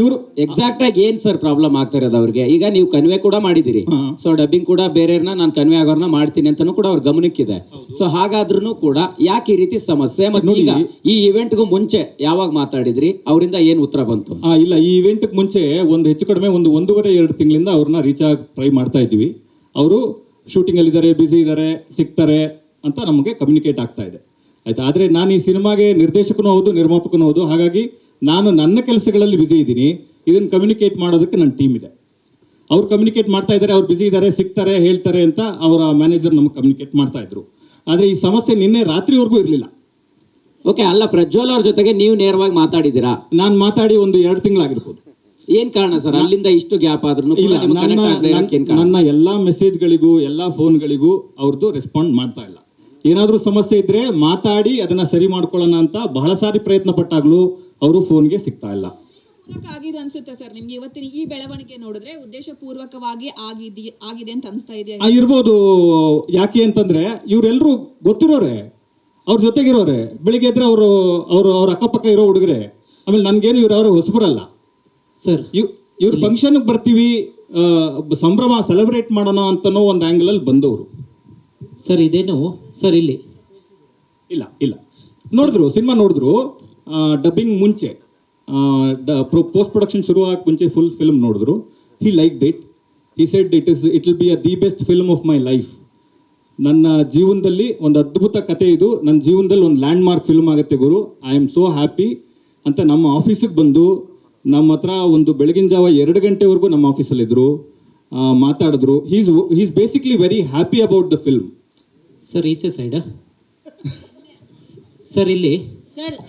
ಇವರು ಎಕ್ಸಾಕ್ಟ್ ಆಗಿ ಏನ್ ಸರ್ ಪ್ರಾಬ್ಲಮ್ ಆಗ್ತಾ ಇರೋದು ಅವ್ರಿಗೆ? ಈಗ ನೀವು ಕನ್ವೆ ಕೂಡ ಮಾಡಿದಿರಿ, ಸೊ ಡಬ್ಬಿಂಗ್ ಕೂಡ ಬೇರೆಯವ್ರನ್ನ ನಾನು ಕನ್ವೆ ಆಗೋರ್ನ ಮಾಡ್ತೀನಿ ಅಂತಾನು ಕೂಡ ಅವ್ರ ಗಮನಕ್ಕಿದೆ. ಸೊ ಹಾಗಾದ್ರೂ ಕೂಡ ಯಾಕೆ ಈ ರೀತಿ ಸಮಸ್ಯೆ? ಮತ್ತೆ ಈಗ ಈ ಇವೆಂಟ್ಗೂ ಮುಂಚೆ ಯಾವಾಗ ಮಾತಾಡಿದ್ರಿ, ಅವರಿಂದ ಏನ್ ಉತ್ತರ ಬಂತು? ಇಲ್ಲ, ಈ ಇವೆಂಟ್ ಮುಂಚೆ ಒಂದು ಹೆಚ್ಚು ಕಡಿಮೆ 1.5-2 ತಿಂಗಳಿಂದ ಅವ್ರನ್ನ ರೀಚ್ ಆಗಿ ಟ್ರೈ ಮಾಡ್ತಾ ಇದ್ವಿ. ಅವರು ಶೂಟಿಂಗ್ ಅಲ್ಲಿ ಇದ್ದಾರೆ, ಬ್ಯುಸಿ ಇದ್ದಾರೆ, ಸಿಗ್ತಾರೆ ಅಂತ ನಮಗೆ ಕಮ್ಯುನಿಕೇಟ್ ಆಗ್ತಾ ಇದೆ. ಆಯ್ತಾ? ಆದರೆ ನಾನು ಈ ಸಿನಿಮಾಗೆ ನಿರ್ದೇಶಕನೂ ಹೌದು, ನಿರ್ಮಾಪಕನೂ ಹೌದು. ಹಾಗಾಗಿ ನಾನು ನನ್ನ ಕೆಲಸಗಳಲ್ಲಿ ಬ್ಯುಸಿ ಇದ್ದೀನಿ. ಇದನ್ನು ಕಮ್ಯುನಿಕೇಟ್ ಮಾಡೋದಕ್ಕೆ ನನ್ನ ಟೀಮ್ ಇದೆ. ಅವ್ರು ಕಮ್ಯುನಿಕೇಟ್ ಮಾಡ್ತಾ ಇದ್ದಾರೆ, ಅವ್ರು ಬ್ಯುಸಿ ಇದ್ದಾರೆ, ಸಿಗ್ತಾರೆ, ಹೇಳ್ತಾರೆ ಅಂತ ಅವರ ಮ್ಯಾನೇಜರ್ ನಮಗೆ ಕಮ್ಯುನಿಕೇಟ್ ಮಾಡ್ತಾ ಇದ್ರು. ಆದರೆ ಈ ಸಮಸ್ಯೆ ನಿನ್ನೆ ರಾತ್ರಿವರೆಗೂ ಇರಲಿಲ್ಲ. ಓಕೆ, ಅಲ್ಲ, ಪ್ರಜ್ವಲ್ ಅವ್ರ ಜೊತೆಗೆ ನೀವು ನೇರವಾಗಿ ಮಾತಾಡಿದ್ದೀರಾ? ನಾನು ಮಾತಾಡಿ 1-2 ತಿಂಗಳಾಗಿರ್ಬೋದು. ಏನ್ ಕಾರಣ ಸರ್ ಅಲ್ಲಿಂದ ಇಷ್ಟು ಗ್ಯಾಪ್ ಆದ್ರೂ? ನನ್ನ ಎಲ್ಲಾ ಮೆಸೇಜ್ಗಳಿಗೂ ಎಲ್ಲಾ ಫೋನ್ಗಳಿಗೂ ಅವ್ರದ್ದು ರೆಸ್ಪಾಂಡ್ ಮಾಡ್ತಾ ಇಲ್ಲ. ಏನಾದ್ರೂ ಸಮಸ್ಯೆ ಇದ್ರೆ ಮಾತಾಡಿ ಅದನ್ನ ಸರಿ ಮಾಡ್ಕೊಳ್ಳೋಣ ಅಂತ ಬಹಳ ಸಾರಿ ಪ್ರಯತ್ನ ಪಟ್ಟಾಗ್ಲೂ ಅವರು ಫೋನ್ಗೆ ಸಿಗ್ತಾ ಇಲ್ಲ. ಆಗಿದೆ ಅನ್ಸುತ್ತೆ ಸರ್ ನಿಮ್ಗೆ ಇವತ್ತಿನ ಈ ಬೆಳವಣಿಗೆ ನೋಡಿದ್ರೆ ಉದ್ದೇಶ ಪೂರ್ವಕವಾಗಿ ಆಗಿದೆ ಅಂತ ಅನ್ಸ್ತಾ ಇದೆಯಾ? ಇರ್ಬೋದು. ಯಾಕೆ ಅಂತಂದ್ರೆ ಇವರೆಲ್ಲರೂ ಗೊತ್ತಿರೋರೆ, ಅವ್ರ ಜೊತೆಗಿರೋರೆ. ಬೆಳಿಗ್ಗೆ ಎದ್ರೆ ಅವ್ರ ಅಕ್ಕಪಕ್ಕ ಇರೋ ಹುಡುಗರೆ. ಆಮೇಲೆ ನನ್ಗೇನು ಇವ್ರು ಹೊಸಬರಲ್ಲ ಸರ್. ಇವ್ರ ಫಂಕ್ಷನ್ಗೆ ಬರ್ತೀವಿ, ಸಂಭ್ರಮ ಸೆಲೆಬ್ರೇಟ್ ಮಾಡೋಣ ಅಂತನೋ ಒಂದು ಆಂಗಲ್ ಅಲ್ಲಿ ಬಂದವರು ಸರ್. ಇದೇನು ಸರ್ ಇಲ್ಲಿ ಇಲ್ಲ ನೋಡಿದ್ರು, ಸಿನಿಮಾ ನೋಡಿದ್ರು. ಡಬ್ಬಿಂಗ್ ಮುಂಚೆ, ಪೋಸ್ಟ್ ಪ್ರೊಡಕ್ಷನ್ ಶುರು ಆಗಕ್ಕೆ ಮುಂಚೆ ಫುಲ್ ಫಿಲ್ಮ್ ನೋಡಿದ್ರು. He liked it. He said it will be the best film of my life. ನನ್ನ ಜೀವನದಲ್ಲಿ ಒಂದು ಅದ್ಭುತ ಕತೆ ಇದು, ನನ್ನ ಜೀವನದಲ್ಲಿ ಒಂದು ಲ್ಯಾಂಡ್ ಮಾರ್ಕ್ ಫಿಲ್ಮ್ ಆಗುತ್ತೆ ಗುರು, ಐ ಆಮ್ ಸೋ ಹ್ಯಾಪಿ ಅಂತ ನಮ್ಮ ಆಫೀಸಿಗೆ ಬಂದು ನಮ್ಮ ಹತ್ರ ಒಂದು ಬೆಳಗಿನ ಜಾವ 2 ಗಂಟೆವರೆಗೂ ನಮ್ಮ ಆಫೀಸಲ್ಲಿದ್ದರು, ಮಾತಾಡಿದ್ರು. Is basically very happy about the film. Sir ಈಚೆ ಸೈಡ್ ಸರ್ ಇಲ್ಲಿ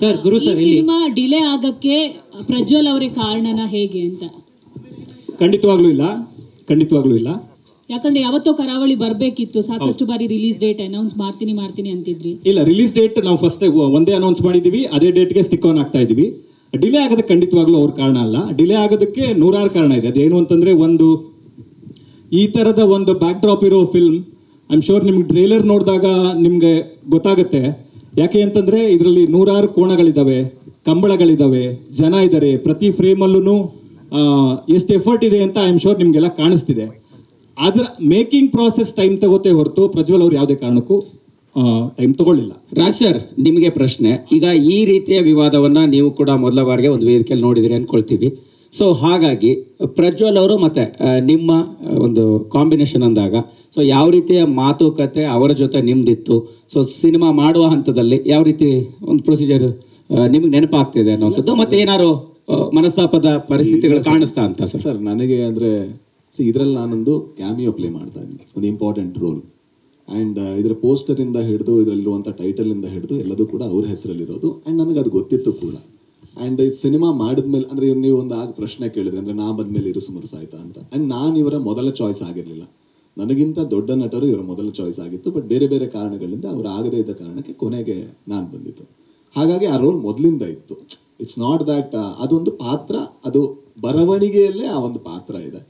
ಸರ್ ಗುರು ಸರ್ ಇಲ್ಲಿ ಸಿನಿಮಾ ಡಿಲೇ ಆಗಕ್ಕೆ ಪ್ರಜ್ವಲ್ ಅವರೇ ಕಾರಣನ ಹೇಗೆ ಅಂತ? ಖಂಡಿತವಾಗ್ಲೂ ಇಲ್ಲ. ಯಾಕಂದ್ರೆ ಯಾವತ್ತೋ ಕರಾವಳಿ ಬರ್ಬೇಕಿತ್ತು, ಸಾಕಷ್ಟು ಬಾರಿ ರಿಲೀಸ್ ಡೇಟ್ ಅನೌನ್ಸ್ ಮಾಡ್ತೀನಿ ಅಂತಿದ್ರಿ. ಇಲ್ಲ, ರಿಲೀಸ್ ಡೇಟ್ ನಾವು ಫಸ್ಟ್ ಒಂದೇ ಅನೌನ್ಸ್ ಮಾಡಿದೀವಿ, ಅದೇ ಡೇಟ್ಗೆ ಸ್ಟಿಕ್ ಆನ್ ಆಗ್ತಾ ಇದೀವಿ. ಡಿಲೇ ಆಗೋದಕ್ಕೆ ಖಂಡಿತವಾಗ್ಲೂ ಅವ್ರ ಕಾರಣ ಅಲ್ಲ. ಡಿಲೇ ಆಗೋದಕ್ಕೆ ನೂರಾರು ಕಾರಣ ಇದೆ. ಅದೇನು ಅಂತಂದ್ರೆ, ಒಂದು ಈ ತರದ ಒಂದು ಬ್ಯಾಕ್ ಡ್ರಾಪ್ ಇರೋ ಫಿಲ್ಮ್, ಐ ಆಮ್ ಶೋರ್ ನಿಮ್ಗೆ ಟ್ರೇಲರ್ ನೋಡಿದಾಗ ನಿಮ್ಗೆ ಗೊತ್ತಾಗುತ್ತೆ. ಯಾಕೆ ಅಂತಂದ್ರೆ ಇದರಲ್ಲಿ ನೂರಾರು ಕೋಣಗಳಿದಾವೆ, ಕಂಬಳಗಳಿದಾವೆ, ಜನ ಇದ್ದಾರೆ, ಪ್ರತಿ ಫ್ರೇಮಲ್ಲೂ ಎಷ್ಟು ಎಫರ್ಟ್ ಇದೆ ಅಂತ ಐ ಆಮ್ ಶೋರ್ ನಿಮ್ಗೆಲ್ಲ ಕಾಣಿಸ್ತಿದೆ. ಅದರ ಮೇಕಿಂಗ್ ಪ್ರಾಸೆಸ್ ಟೈಮ್ ತಗೋತೆ ಹೊರತು ಪ್ರಜ್ವಲ್ ಅವ್ರು ಯಾವುದೇ ಕಾರಣಕ್ಕೂ ಟೈಮ್ ತಗೊಳ್ಳಿಲ್ಲ. ರಾಜ್ ಸರ್, ನಿಮಗೆ ಪ್ರಶ್ನೆ. ಈಗ ಈ ರೀತಿಯ ವಿವಾದವನ್ನ ನೀವು ಕೂಡ ಮೊದಲ ಬಾರಿಗೆ ಒಂದು ವೇದಿಕೆಯಲ್ಲಿ ನೋಡಿದಿರಿ ಅನ್ಕೊಳ್ತೀವಿ. ಸೊ ಹಾಗಾಗಿ ಪ್ರಜ್ವಲ್ ಅವರು ಮತ್ತೆ ನಿಮ್ಮ ಒಂದು ಕಾಂಬಿನೇಷನ್ ಅಂದಾಗ ಸೊ ಯಾವ ರೀತಿಯ ಮಾತುಕತೆ ಅವರ ಜೊತೆ ನಿಮ್ದಿತ್ತು? ಸೊ ಸಿನಿಮಾ ಮಾಡುವ ಹಂತದಲ್ಲಿ ಯಾವ ರೀತಿ ಒಂದು ಪ್ರೊಸೀಜರ್ ನಿಮ್ಗೆ ನೆನಪಾಗ್ತಿದೆ ಅನ್ನೋಂಥದ್ದು, ಮತ್ತೆ ಏನಾದ್ರು ಮನಸ್ತಾಪದ ಪರಿಸ್ಥಿತಿಗಳು ಕಾಣಿಸ್ತಾ ಅಂತ? ಸರ್ ನನಗೆ ಅಂದರೆ ಇದರಲ್ಲಿ ನಾನೊಂದು ಕ್ಯಾಮಿಯೋ ಪ್ಲೇ ಮಾಡ್ತಾ ಇದ್ದೀನಿ, ಒಂದು ಇಂಪಾರ್ಟೆಂಟ್ ರೋಲ್. ಆ್ಯಂಡ್ ಇದರ ಪೋಸ್ಟರಿಂದ ಹಿಡಿದು ಇದರಲ್ಲಿರುವಂಥ ಟೈಟಲಿಂದ ಹಿಡಿದು ಎಲ್ಲದೂ ಕೂಡ ಅವ್ರ ಹೆಸರಲ್ಲಿರೋದು. ಆ್ಯಂಡ್ ನನಗೆ ಅದು ಗೊತ್ತಿತ್ತು ಕೂಡ. ಆ್ಯಂಡ್ ಈ ಸಿನಿಮಾ ಮಾಡಿದ್ಮೇಲೆ ಅಂದರೆ ನೀವು ಒಂದು ಆಗ ಪ್ರಶ್ನೆ ಕೇಳಿದ್ರೆ, ಅಂದರೆ ನಾ ಬಂದಮೇಲೆ ಇರುಸು ಮುರುಸು ಆಯ್ತಾ ಅಂತ. ಆ್ಯಂಡ್ ನಾನು ಇವರ ಮೊದಲ ಚಾಯ್ಸ್ ಆಗಿರಲಿಲ್ಲ. ನನಗಿಂತ ದೊಡ್ಡ ನಟರು ಇವರ ಮೊದಲ ಚಾಯ್ಸ್ ಆಗಿತ್ತು. ಬಟ್ ಬೇರೆ ಬೇರೆ ಕಾರಣಗಳಿಂದ ಅವ್ರು ಆಗದೇ ಇದ್ದ ಕಾರಣಕ್ಕೆ ಕೊನೆಗೆ ನಾನು ಬಂದಿತ್ತು. ಹಾಗಾಗಿ ಆ ರೋಲ್ ಮೊದಲಿಂದ ಇತ್ತು. ಇಟ್ಸ್ ನಾಟ್ ದ್ಯಾಟ್ ಅದೊಂದು ಪಾತ್ರ, ಅದು ಬರವಣಿಗೆಯಲ್ಲೇ ಆ ಒಂದು ಪಾತ್ರ ಇದೆ.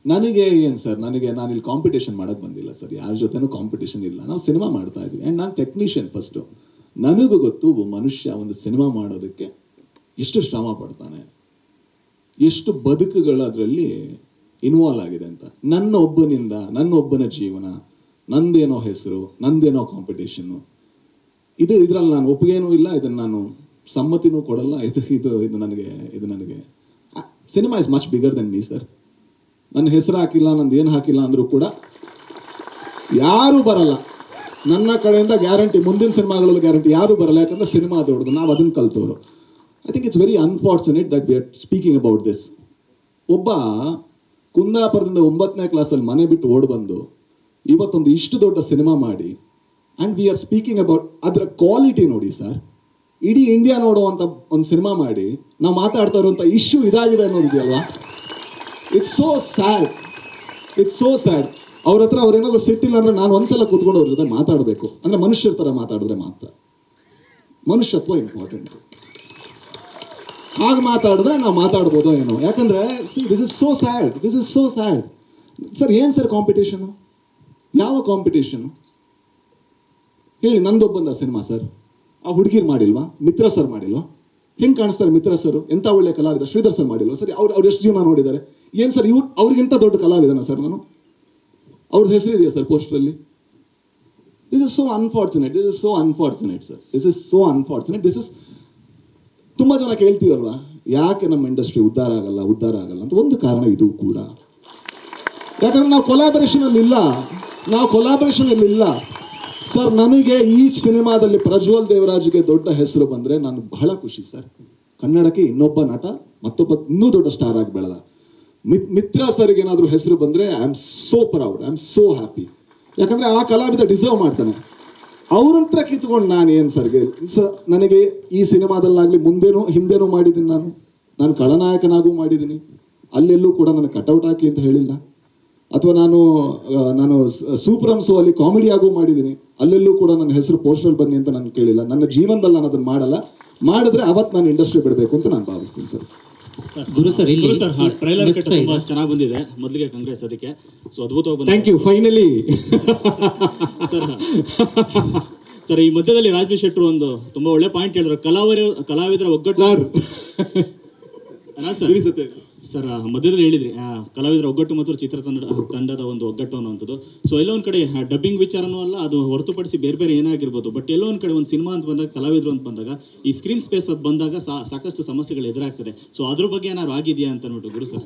ನನಗೆ ಏನು ಸರ್, ನಾನು ಇಲ್ಲಿ ಕಾಂಪಿಟೇಷನ್ ಮಾಡೋಕ್ಕೆ ಬಂದಿಲ್ಲ ಸರ್, ಯಾರ ಜೊತೆನೂ ಕಾಂಪಿಟೇಷನ್ ಇಲ್ಲ. ನಾವು ಸಿನಿಮಾ ಮಾಡ್ತಾ ಇದ್ವಿ. ಆ್ಯಂಡ್ ನಾನು ಟೆಕ್ನಿಷಿಯನ್ ಫಸ್ಟು. ನನಗೂ ಗೊತ್ತು ಒಬ್ಬ ಮನುಷ್ಯ ಒಂದು ಸಿನಿಮಾ ಮಾಡೋದಕ್ಕೆ ಎಷ್ಟು ಶ್ರಮ ಪಡ್ತಾನೆ, ಎಷ್ಟು ಬದುಕುಗಳು ಅದರಲ್ಲಿ ಇನ್ವಾಲ್ವ್ ಆಗಿದೆ ಅಂತ. ನನ್ನೊಬ್ಬನ ಜೀವನ, ನಂದೇನೋ ಹೆಸರು, ನಂದೇನೋ ಕಾಂಪಿಟೇಷನ್ನು, ಇದರಲ್ಲಿ ನಾನು ಒಪ್ಪಿಗೆನೂ ಇಲ್ಲ, ಇದನ್ನು ನಾನು ಸಮ್ಮತಿನೂ ಕೊಡಲ್ಲ. ಇದು ನನಗೆ cinema is much bigger then me sir. ನನ್ನ ಹೆಸರು ಹಾಕಿಲ್ಲ, ನಂದು ಏನು ಹಾಕಿಲ್ಲ ಅಂದರೂ ಕೂಡ ಯಾರೂ ಬರಲ್ಲ ನನ್ನ ಕಡೆಯಿಂದ, ಗ್ಯಾರಂಟಿ. ಮುಂದಿನ ಸಿನಿಮಾಗಳಲ್ಲಿ ಗ್ಯಾರಂಟಿ ಯಾರೂ ಬರಲ್ಲ, ಯಾಕಂದರೆ ಸಿನಿಮಾ ದೊಡ್ಡದು, ನಾವು ಅದನ್ನು ಕಲ್ತವರು. I think it's very unfortunate that we are speaking about this. ಒಬ್ಬ ಕುಂದಾಪುರದಿಂದ 9ನೇ ಕ್ಲಾಸಲ್ಲಿ ಮನೆ ಬಿಟ್ಟು ಓಡಿ ಬಂದು ಇವತ್ತೊಂದು ಇಷ್ಟು ದೊಡ್ಡ ಸಿನಿಮಾ ಮಾಡಿ, and we are speaking about ಅದರ ಕ್ವಾಲಿಟಿ. ನೋಡಿ ಸರ್, ಇಡೀ ಇಂಡಿಯಾ ನೋಡುವಂಥ ಒಂದು ಸಿನಿಮಾ ಮಾಡಿ ನಾವು ಮಾತಾಡ್ತಾ ಇರುವಂಥ ಇಶ್ಯೂ ಇದಾಗಿದೆ ಅನ್ನೋದಿದೆಯಲ್ವಾ. It's so sad, it's so sad. ಅವ್ರ ಹತ್ರ ಅವ್ರೇನಾದ್ರು ಸಿಟ್ಟಿಲ್ಲ ಅಂದರೆ ನಾನು ಒಂದ್ಸಲ ಕೂತ್ಕೊಂಡು ಅವ್ರ ಜೊತೆ ಮಾತಾಡಬೇಕು. ಅಂದರೆ ಮನುಷ್ಯರ ಥರ ಮಾತಾಡಿದ್ರೆ ಮಾತ್ರ. ಮನುಷ್ಯತ್ವ ಇಂಪಾರ್ಟೆಂಟ್. ಹಾಗೆ ಮಾತಾಡಿದ್ರೆ ನಾವು ಮಾತಾಡ್ಬೋದೋ ಏನೋ. ಯಾಕಂದರೆ this is so sad. Sir ಏನು ಸರ್ ಕಾಂಪಿಟೇಷನು? ಯಾವ ಕಾಂಪಿಟೇಷನು ಹೇಳಿ? ನಂದೊಬ್ಬಂದ ಸಿನಿಮಾ ಸರ್. ಆ ಹುಡುಗಿರು ಮಾಡಿಲ್ವಾ? ಮಿತ್ರ ಸರ್ ಮಾಡಿಲ್ವಾ? ಹೆಂಗೆ ಕಾಣಿಸ್ತಾರೆ ಮಿತ್ರ ಸರ್? ಎಂಥ ಒಳ್ಳೆ ಕಲಾವಿದ. ಶ್ರೀಧರ್ ಸರ್ ಮಾಡಿಲ್ವಾ ಸರ್? ಅವ್ರು ಎಷ್ಟು ಜೀವನ ನೋಡಿದ್ದಾರೆ? ಏನು ಸರ್ ಅವ್ರಿಗಿಂತ ದೊಡ್ಡ ಕಲಾವಿದನ ಸರ್ ನಾನು? ಅವ್ರದ್ದು ಹೆಸರಿದೆಯಾ ಸರ್ ಪೋಸ್ಟರಲ್ಲಿ? This is so unfortunate sir. This is ತುಂಬ ಜನ ಕೇಳ್ತೀವಲ್ವಾ, ಯಾಕೆ ನಮ್ಮ ಇಂಡಸ್ಟ್ರಿ ಉದ್ಧಾರ ಆಗಲ್ಲ ಅಂತ. ಒಂದು ಕಾರಣ ಇದು ಕೂಡ. ಯಾಕಂದ್ರೆ ನಾವು ಕೊಲಾಬರೇಷನಲ್ಲಿ ಇಲ್ಲ ಸರ್. ನನಗೆ ಈ ಸಿನಿಮಾದಲ್ಲಿ ಪ್ರಜ್ವಲ್ ದೇವರಾಜ್ಗೆ ದೊಡ್ಡ ಹೆಸರು ಬಂದರೆ ನಾನು ಬಹಳ ಖುಷಿ ಸರ್. ಕನ್ನಡಕ್ಕೆ ಇನ್ನೊಬ್ಬ ನಟ, ಮತ್ತೊಬ್ಬ ಇನ್ನೂ ದೊಡ್ಡ ಸ್ಟಾರ್ ಆಗಿ ಬೆಳೆದ. ಮಿತ್ರ ಸರ್ಗೆ ಏನಾದರೂ ಹೆಸರು ಬಂದರೆ I am so proud, I am so happy. ಯಾಕಂದರೆ ಆ ಕಲಾವಿದ ಡಿಸರ್ವ್ ಮಾಡ್ತಾನೆ. ಅವ್ರ ಹತ್ರ ಕಿತ್ಕೊಂಡು ನಾನು ಏನು ಸರ್ಗೆ ನನಗೆ ಈ ಸಿನಿಮಾದಲ್ಲಾಗಲಿ ಹಿಂದೆನೂ ಮಾಡಿದ್ದೀನಿ. ನಾನು ಖಳನಾಯಕನಾಗೂ ಮಾಡಿದ್ದೀನಿ. ಅಲ್ಲೆಲ್ಲೂ ಕೂಡ ನನಗೆ ಕಟೌಟ್ ಹಾಕಿ ಅಂತ ಹೇಳಿಲ್ಲ. ಅಥವಾ ನಾನು ಸೂಪರಮ್ಸು ಅಲ್ಲಿ ಕಾಮಿಡಿಯಾಗೂ ಮಾಡಿದ್ದೀನಿ. ಅಲ್ಲೆಲ್ಲೂ ಕೂಡ ನನ್ನ ಹೆಸರು ಪೋಸ್ಟರ್ ಬನ್ನಿ ಅಂತ ನಾನು ಕೇಳಿಲ್ಲ. ನನ್ನ ಜೀವನದಲ್ಲಿ ನಾನು ಅದನ್ನು ಮಾಡಲ್ಲ. ಮಾಡಿದ್ರೆ ಅವತ್ತು ನಾನು ಇಂಡಸ್ಟ್ರಿ ಬಿಡಬೇಕು ಅಂತ ನಾನು ಭಾವಿಸ್ತೀನಿ ಸರ್. ಗುರು ಸರ್ ಟ್ರೈಲರ್ ತುಂಬಾ ಚೆನ್ನಾಗಿ ಬಂದಿದೆ. ಮೊದಲಿಗೆ ಕಾಂಗ್ರೆಸ್ ಅದಕ್ಕೆ ಸೊ ಅದ್ಭುತವಾಗಿ ಬಂದಿದೆ. Thank you. ಫೈನಲಿ ಸರ್ ಈ ಮಧ್ಯದಲ್ಲಿ ರಾಜ್ಬಿ ಶೆಟ್ರು ಒಂದು ತುಂಬಾ ಒಳ್ಳೆ ಪಾಯಿಂಟ್ ಹೇಳಿದ್ರು, ಕಲಾವಿದರ ಒಗ್ಗಟ್ಟು. ಸರ್ ಮಧ್ಯದಲ್ಲಿ ಹೇಳಿದ್ರಿ ಕಲಾವಿದರ ಒಗ್ಗಟ್ಟು ಮತ್ತು ಚಿತ್ರತಂಡದ ಒಂದು ಒಗ್ಗಟ್ಟು ಅನ್ನುವಂಥದ್ದು. ಸೊ ಎಲ್ಲೋ ಒಂದು ಕಡೆ ಡಬ್ಬಿಂಗ್ ವಿಚಾರನೂ ಅಲ್ಲ, ಅದು ಹೊರತುಪಡಿಸಿ ಬೇರೆ ಏನಾಗಿರ್ಬೋದು. ಬಟ್ ಎಲ್ಲೋ ಒಂದು ಕಡೆ ಒಂದು ಸಿನಿಮಾ ಅಂತ ಬಂದಾಗ, ಕಲಾವಿದರು ಅಂತ ಬಂದಾಗ, ಈ ಸ್ಕ್ರೀನ್ ಸ್ಪೇಸ್ ಅದು ಬಂದಾಗ ಸಾಕಷ್ಟು ಸಮಸ್ಯೆಗಳು ಎದುರಾಗ್ತದೆ. ಸೊ ಅದ್ರ ಬಗ್ಗೆ ಏನಾದ್ರು ಆಗಿದೆಯಾ ಅಂತ ಅಂದ್ಬಿಟ್ಟು ಗುರು ಸರ್?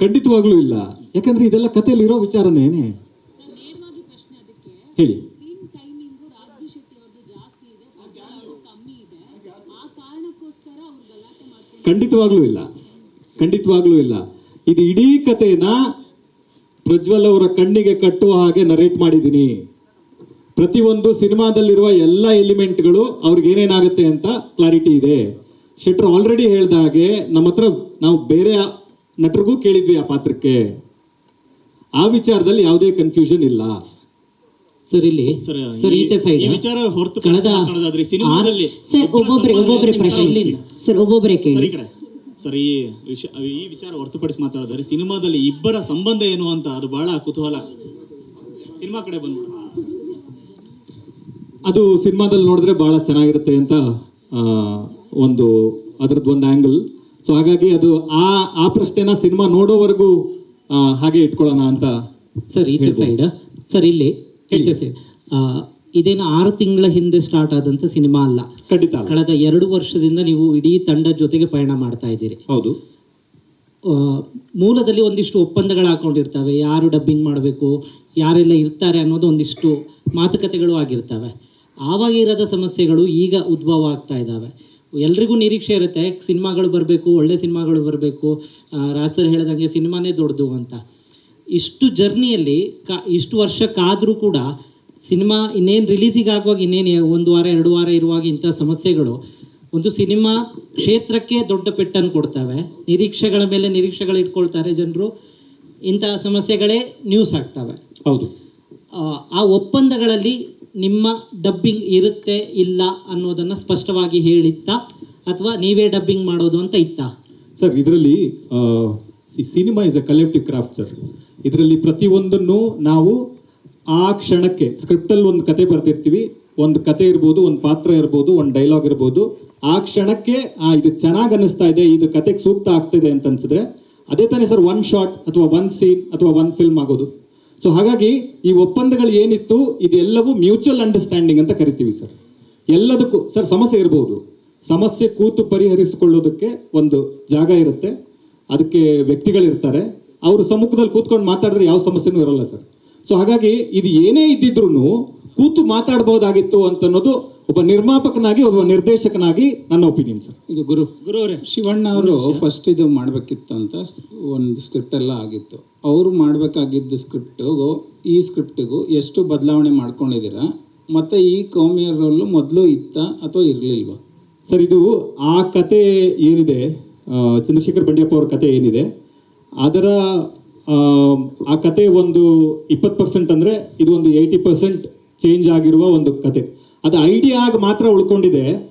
ಖಂಡಿತವಾಗ್ಲೂ ಇಲ್ಲ. ಯಾಕಂದ್ರೆ ಇದೆಲ್ಲ ಕಥೆಯಲ್ಲಿ ಇರೋ ವಿಚಾರನೇನೆ. ಹೇಳಿ. ಖಂಡಿತವಾಗ್ಲೂ ಇಲ್ಲ. ಇದು ಇಡೀ ಕಥೆನ ಪ್ರಜ್ವಲ್ ಅವರ ಕಣ್ಣಿಗೆ ಕಟ್ಟುವ ಹಾಗೆ ನರೇಟ್ ಮಾಡಿದ್ದೀನಿ. ಪ್ರತಿಯೊಂದು ಸಿನಿಮಾದಲ್ಲಿರುವ ಎಲ್ಲ ಎಲಿಮೆಂಟ್ಗಳು ಅವ್ರಿಗೆ ಏನೇನಾಗುತ್ತೆ ಅಂತ ಕ್ಲಾರಿಟಿ ಇದೆ. ಶೆಟ್ರು ಆಲ್ರೆಡಿ ಹೇಳ್ದ ಹಾಗೆ ನಮ್ಮ ಹತ್ರ ನಾವು ಬೇರೆ ನಟರಿಗೂ ಕೇಳಿದ್ವಿ ಆ ಪಾತ್ರಕ್ಕೆ. ಆ ವಿಚಾರದಲ್ಲಿ ಯಾವುದೇ ಕನ್ಫ್ಯೂಷನ್ ಇಲ್ಲ. ಸರ್ ಇಲ್ಲಿ ಸರ್ ಈಚೆ ಸೈಡ್ ಈ ವಿಚಾರ ಹೊರತು ಕಳೆದ ಮಾತಾಡೋದಾದ್ರೆ ಸಿನಿಮಾದಲ್ಲಿ ಸರ್ ಒಬ್ಬೊಬ್ಬರೇ ಪ್ರಶ್ನೆ ಸರ್ ಒಬ್ಬೊಬ್ಬರೇ ಕೇಳಿ. ಸರಿ ಕಡೆ ಸರ್ ಈ ವಿಚಾರ ಹೊರತುಪಡಿಸಿ ಮಾತಾಡೋದಾದ್ರೆ ಸಿನಿಮಾದಲ್ಲಿ ಇಬ್ಬರ ಸಂಬಂಧ ಏನು ಅಂತ ಅದು ಬಹಳ ಕುತೂಹಲ. ಸಿನಿಮಾ ಕಡೆ ಬಂದ್ಬಿಡು. ಅದು ಸಿನಿಮಾದಲ್ಲಿ ನೋಡಿದ್ರೆ ಬಹಳ ಚೆನ್ನಾಗಿರುತ್ತೆ ಅಂತ ಒಂದು ಅದರದ್ದು ಒಂದು ಆ್ಯಂಗಲ್. ಸೊ ಹಾಗಾಗಿ ಅದು ಆ ಪ್ರಶ್ನೆನ ಸಿನಿಮಾ ನೋಡೋವರೆಗೂ ಹಾಗೆ ಇಟ್ಕೊಳ್ಳೋಣ ಅಂತ. ಸರ್ ಈಚೆ ಸೈಡ್ ಸರ್ ಇಲ್ಲಿ ಈಚೆ ಸೈಡ್ ಇದೇನು 6 ತಿಂಗಳ ಹಿಂದೆ ಸ್ಟಾರ್ಟ್ ಆದಂಥ ಸಿನಿಮಾ ಅಲ್ಲ, ಖಂಡಿತ ಕಳೆದ 2 ವರ್ಷದಿಂದ ನೀವು ಇಡೀ ತಂಡದ ಜೊತೆಗೆ ಪಯಣ ಮಾಡ್ತಾ ಇದ್ದೀರಿ. ಹೌದು. ಮೂಲದಲ್ಲಿ ಒಂದಿಷ್ಟು ಒಪ್ಪಂದಗಳು ಹಾಕೊಂಡಿರ್ತವೆ, ಯಾರು ಡಬ್ಬಿಂಗ್ ಮಾಡಬೇಕು, ಯಾರೆಲ್ಲ ಇರ್ತಾರೆ ಅನ್ನೋದು ಒಂದಿಷ್ಟು ಮಾತುಕತೆಗಳು ಆಗಿರ್ತವೆ. ಆವಾಗ ಇರದ ಸಮಸ್ಯೆಗಳು ಈಗ ಉದ್ಭವ ಆಗ್ತಾ ಇದ್ದಾವೆ. ಎಲ್ರಿಗೂ ನಿರೀಕ್ಷೆ ಇರುತ್ತೆ ಸಿನಿಮಾಗಳು ಬರಬೇಕು, ಒಳ್ಳೆ ಸಿನಿಮಾಗಳು ಬರಬೇಕು, ರಾಜ್ ಸರ್ ಹೇಳ್ದಂಗೆ ಸಿನಿಮಾನೇ ದೊಡ್ಡದು ಅಂತ. ಇಷ್ಟು ಜರ್ನಿಯಲ್ಲಿ ಇಷ್ಟು ವರ್ಷ ಕಾದರೂ ಕೂಡ ಸಿನಿಮಾ ಇನ್ನೇನು ರಿಲೀಸಿಗೆ ಆಗುವಾಗ ಇನ್ನೇನು 1 ವಾರ 2 ವಾರ ಇರುವಾಗ ಇಂಥ ಸಮಸ್ಯೆಗಳು ಒಂದು ಸಿನಿಮಾ ಕ್ಷೇತ್ರಕ್ಕೆ ದೊಡ್ಡ ಪೆಟ್ಟನ್ನು ಕೊಡ್ತವೆ. ನಿರೀಕ್ಷೆಗಳ ಮೇಲೆ ನಿರೀಕ್ಷೆಗಳು ಇಟ್ಕೊಳ್ತಾರೆ ಜನರು, ಇಂಥ ಸಮಸ್ಯೆಗಳೇ ನ್ಯೂಸ್ ಆಗ್ತವೆ. ಹೌದು. ಆ ಒಪ್ಪಂದಗಳಲ್ಲಿ ನಿಮ್ಮ ಡಬ್ಬಿಂಗ್ ಇರುತ್ತೆ ಇಲ್ಲ ಅನ್ನೋದನ್ನು ಸ್ಪಷ್ಟವಾಗಿ ಹೇಳಿತ್ತಾ ಅಥವಾ ನೀವೇ ಡಬ್ಬಿಂಗ್ ಮಾಡೋದು ಅಂತ ಇತ್ತಾ? ಸರ್ ಇದರಲ್ಲಿ cinema is A collective craft sir. ಇದರಲ್ಲಿ ಪ್ರತಿಯೊಂದನ್ನು ನಾವು ಆ ಕ್ಷಣಕ್ಕೆ ಸ್ಕ್ರಿಪ್ಟಲ್ಲಿ ಒಂದು ಕತೆ ಬರ್ತಿರ್ತೀವಿ, ಒಂದು ಕತೆ ಇರ್ಬೋದು, ಒಂದು ಪಾತ್ರ ಇರ್ಬೋದು, ಒಂದು ಡೈಲಾಗ್ ಇರ್ಬೋದು, ಆ ಕ್ಷಣಕ್ಕೆ ಇದು ಚೆನ್ನಾಗಿ ಅನ್ನಿಸ್ತಾ ಇದೆ, ಇದು ಕತೆಗೆ ಸೂಕ್ತ ಆಗ್ತಿದೆ ಅಂತ ಅನ್ಸಿದ್ರೆ ಅದೇ ತಾನೇ ಸರ್ 1 ಶಾಟ್ ಅಥವಾ 1 ಸೀನ್ ಅಥವಾ 1 ಫಿಲ್ಮ್ ಆಗೋದು. ಸೊ ಹಾಗಾಗಿ ಈ ಒಪ್ಪಂದಗಳು ಏನಿತ್ತು ಇದೆಲ್ಲವೂ ಮ್ಯೂಚುವಲ್ ಅಂಡರ್ಸ್ಟ್ಯಾಂಡಿಂಗ್ ಅಂತ ಕರಿತೀವಿ ಸರ್. ಎಲ್ಲದಕ್ಕೂ ಸರ್ ಸಮಸ್ಯೆ ಇರ್ಬೋದು, ಸಮಸ್ಯೆ ಕೂತು ಪರಿಹರಿಸಿಕೊಳ್ಳೋದಕ್ಕೆ ಒಂದು ಜಾಗ ಇರುತ್ತೆ, ಅದಕ್ಕೆ ವ್ಯಕ್ತಿಗಳಿರ್ತಾರೆ, ಅವ್ರ ಸಮ್ಮುಖದಲ್ಲಿ ಕೂತ್ಕೊಂಡು ಮಾತಾಡಿದ್ರೆ ಯಾವ ಸಮಸ್ಯೆನೂ ಇರಲ್ಲ ಸರ್. ಸೊ ಹಾಗಾಗಿ ಇದು ಏನೇ ಇದ್ದಿದ್ರು ಕೂತು ಮಾತಾಡ್ಬೋದಾಗಿತ್ತು ಅಂತ ಅನ್ನೋದು ಒಬ್ಬ ನಿರ್ಮಾಪಕನಾಗಿ ಒಬ್ಬ ನಿರ್ದೇಶಕನಾಗಿ ನನ್ನ ಒಪಿನಿಯನ್ ಸರ್. ಇದು ಗುರು ಅವರೇ, ಶಿವಣ್ಣ ಅವರು ಫಸ್ಟ್ ಇದು ಮಾಡಬೇಕಿತ್ತು ಅಂತ ಒಂದು ಸ್ಕ್ರಿಪ್ಟ್ ಎಲ್ಲ ಆಗಿತ್ತು. ಅವರು ಮಾಡಬೇಕಾಗಿದ್ದ ಸ್ಕ್ರಿಪ್ಟಿಗೂ ಈ ಸ್ಕ್ರಿಪ್ಟಿಗೂ ಎಷ್ಟು ಬದಲಾವಣೆ ಮಾಡ್ಕೊಂಡಿದ್ದೀರಾ? ಮತ್ತು ಈ ಕಾಮಿಯರ್ ರೋಲು ಮೊದಲು ಇತ್ತ ಅಥವಾ ಇರಲಿಲ್ವಾ ಸರ್? ಇದು ಆ ಕತೆ ಏನಿದೆ, ಚಂದ್ರಶೇಖರ್ ಬಂಡಿಯಪ್ಪ ಅವ್ರ ಕತೆ ಏನಿದೆ, ಅದರ ಆ ಕತೆ ಒಂದು 20% ಅಂದರೆ ಇದು ಒಂದು 80% ಚೇಂಜ್ ಆಗಿರುವ ಒಂದು ಕತೆ. ಅದು ಐಡಿಯಾ ಆಗಿ ಮಾತ್ರ ಉಳ್ಕೊಂಡಿದೆ.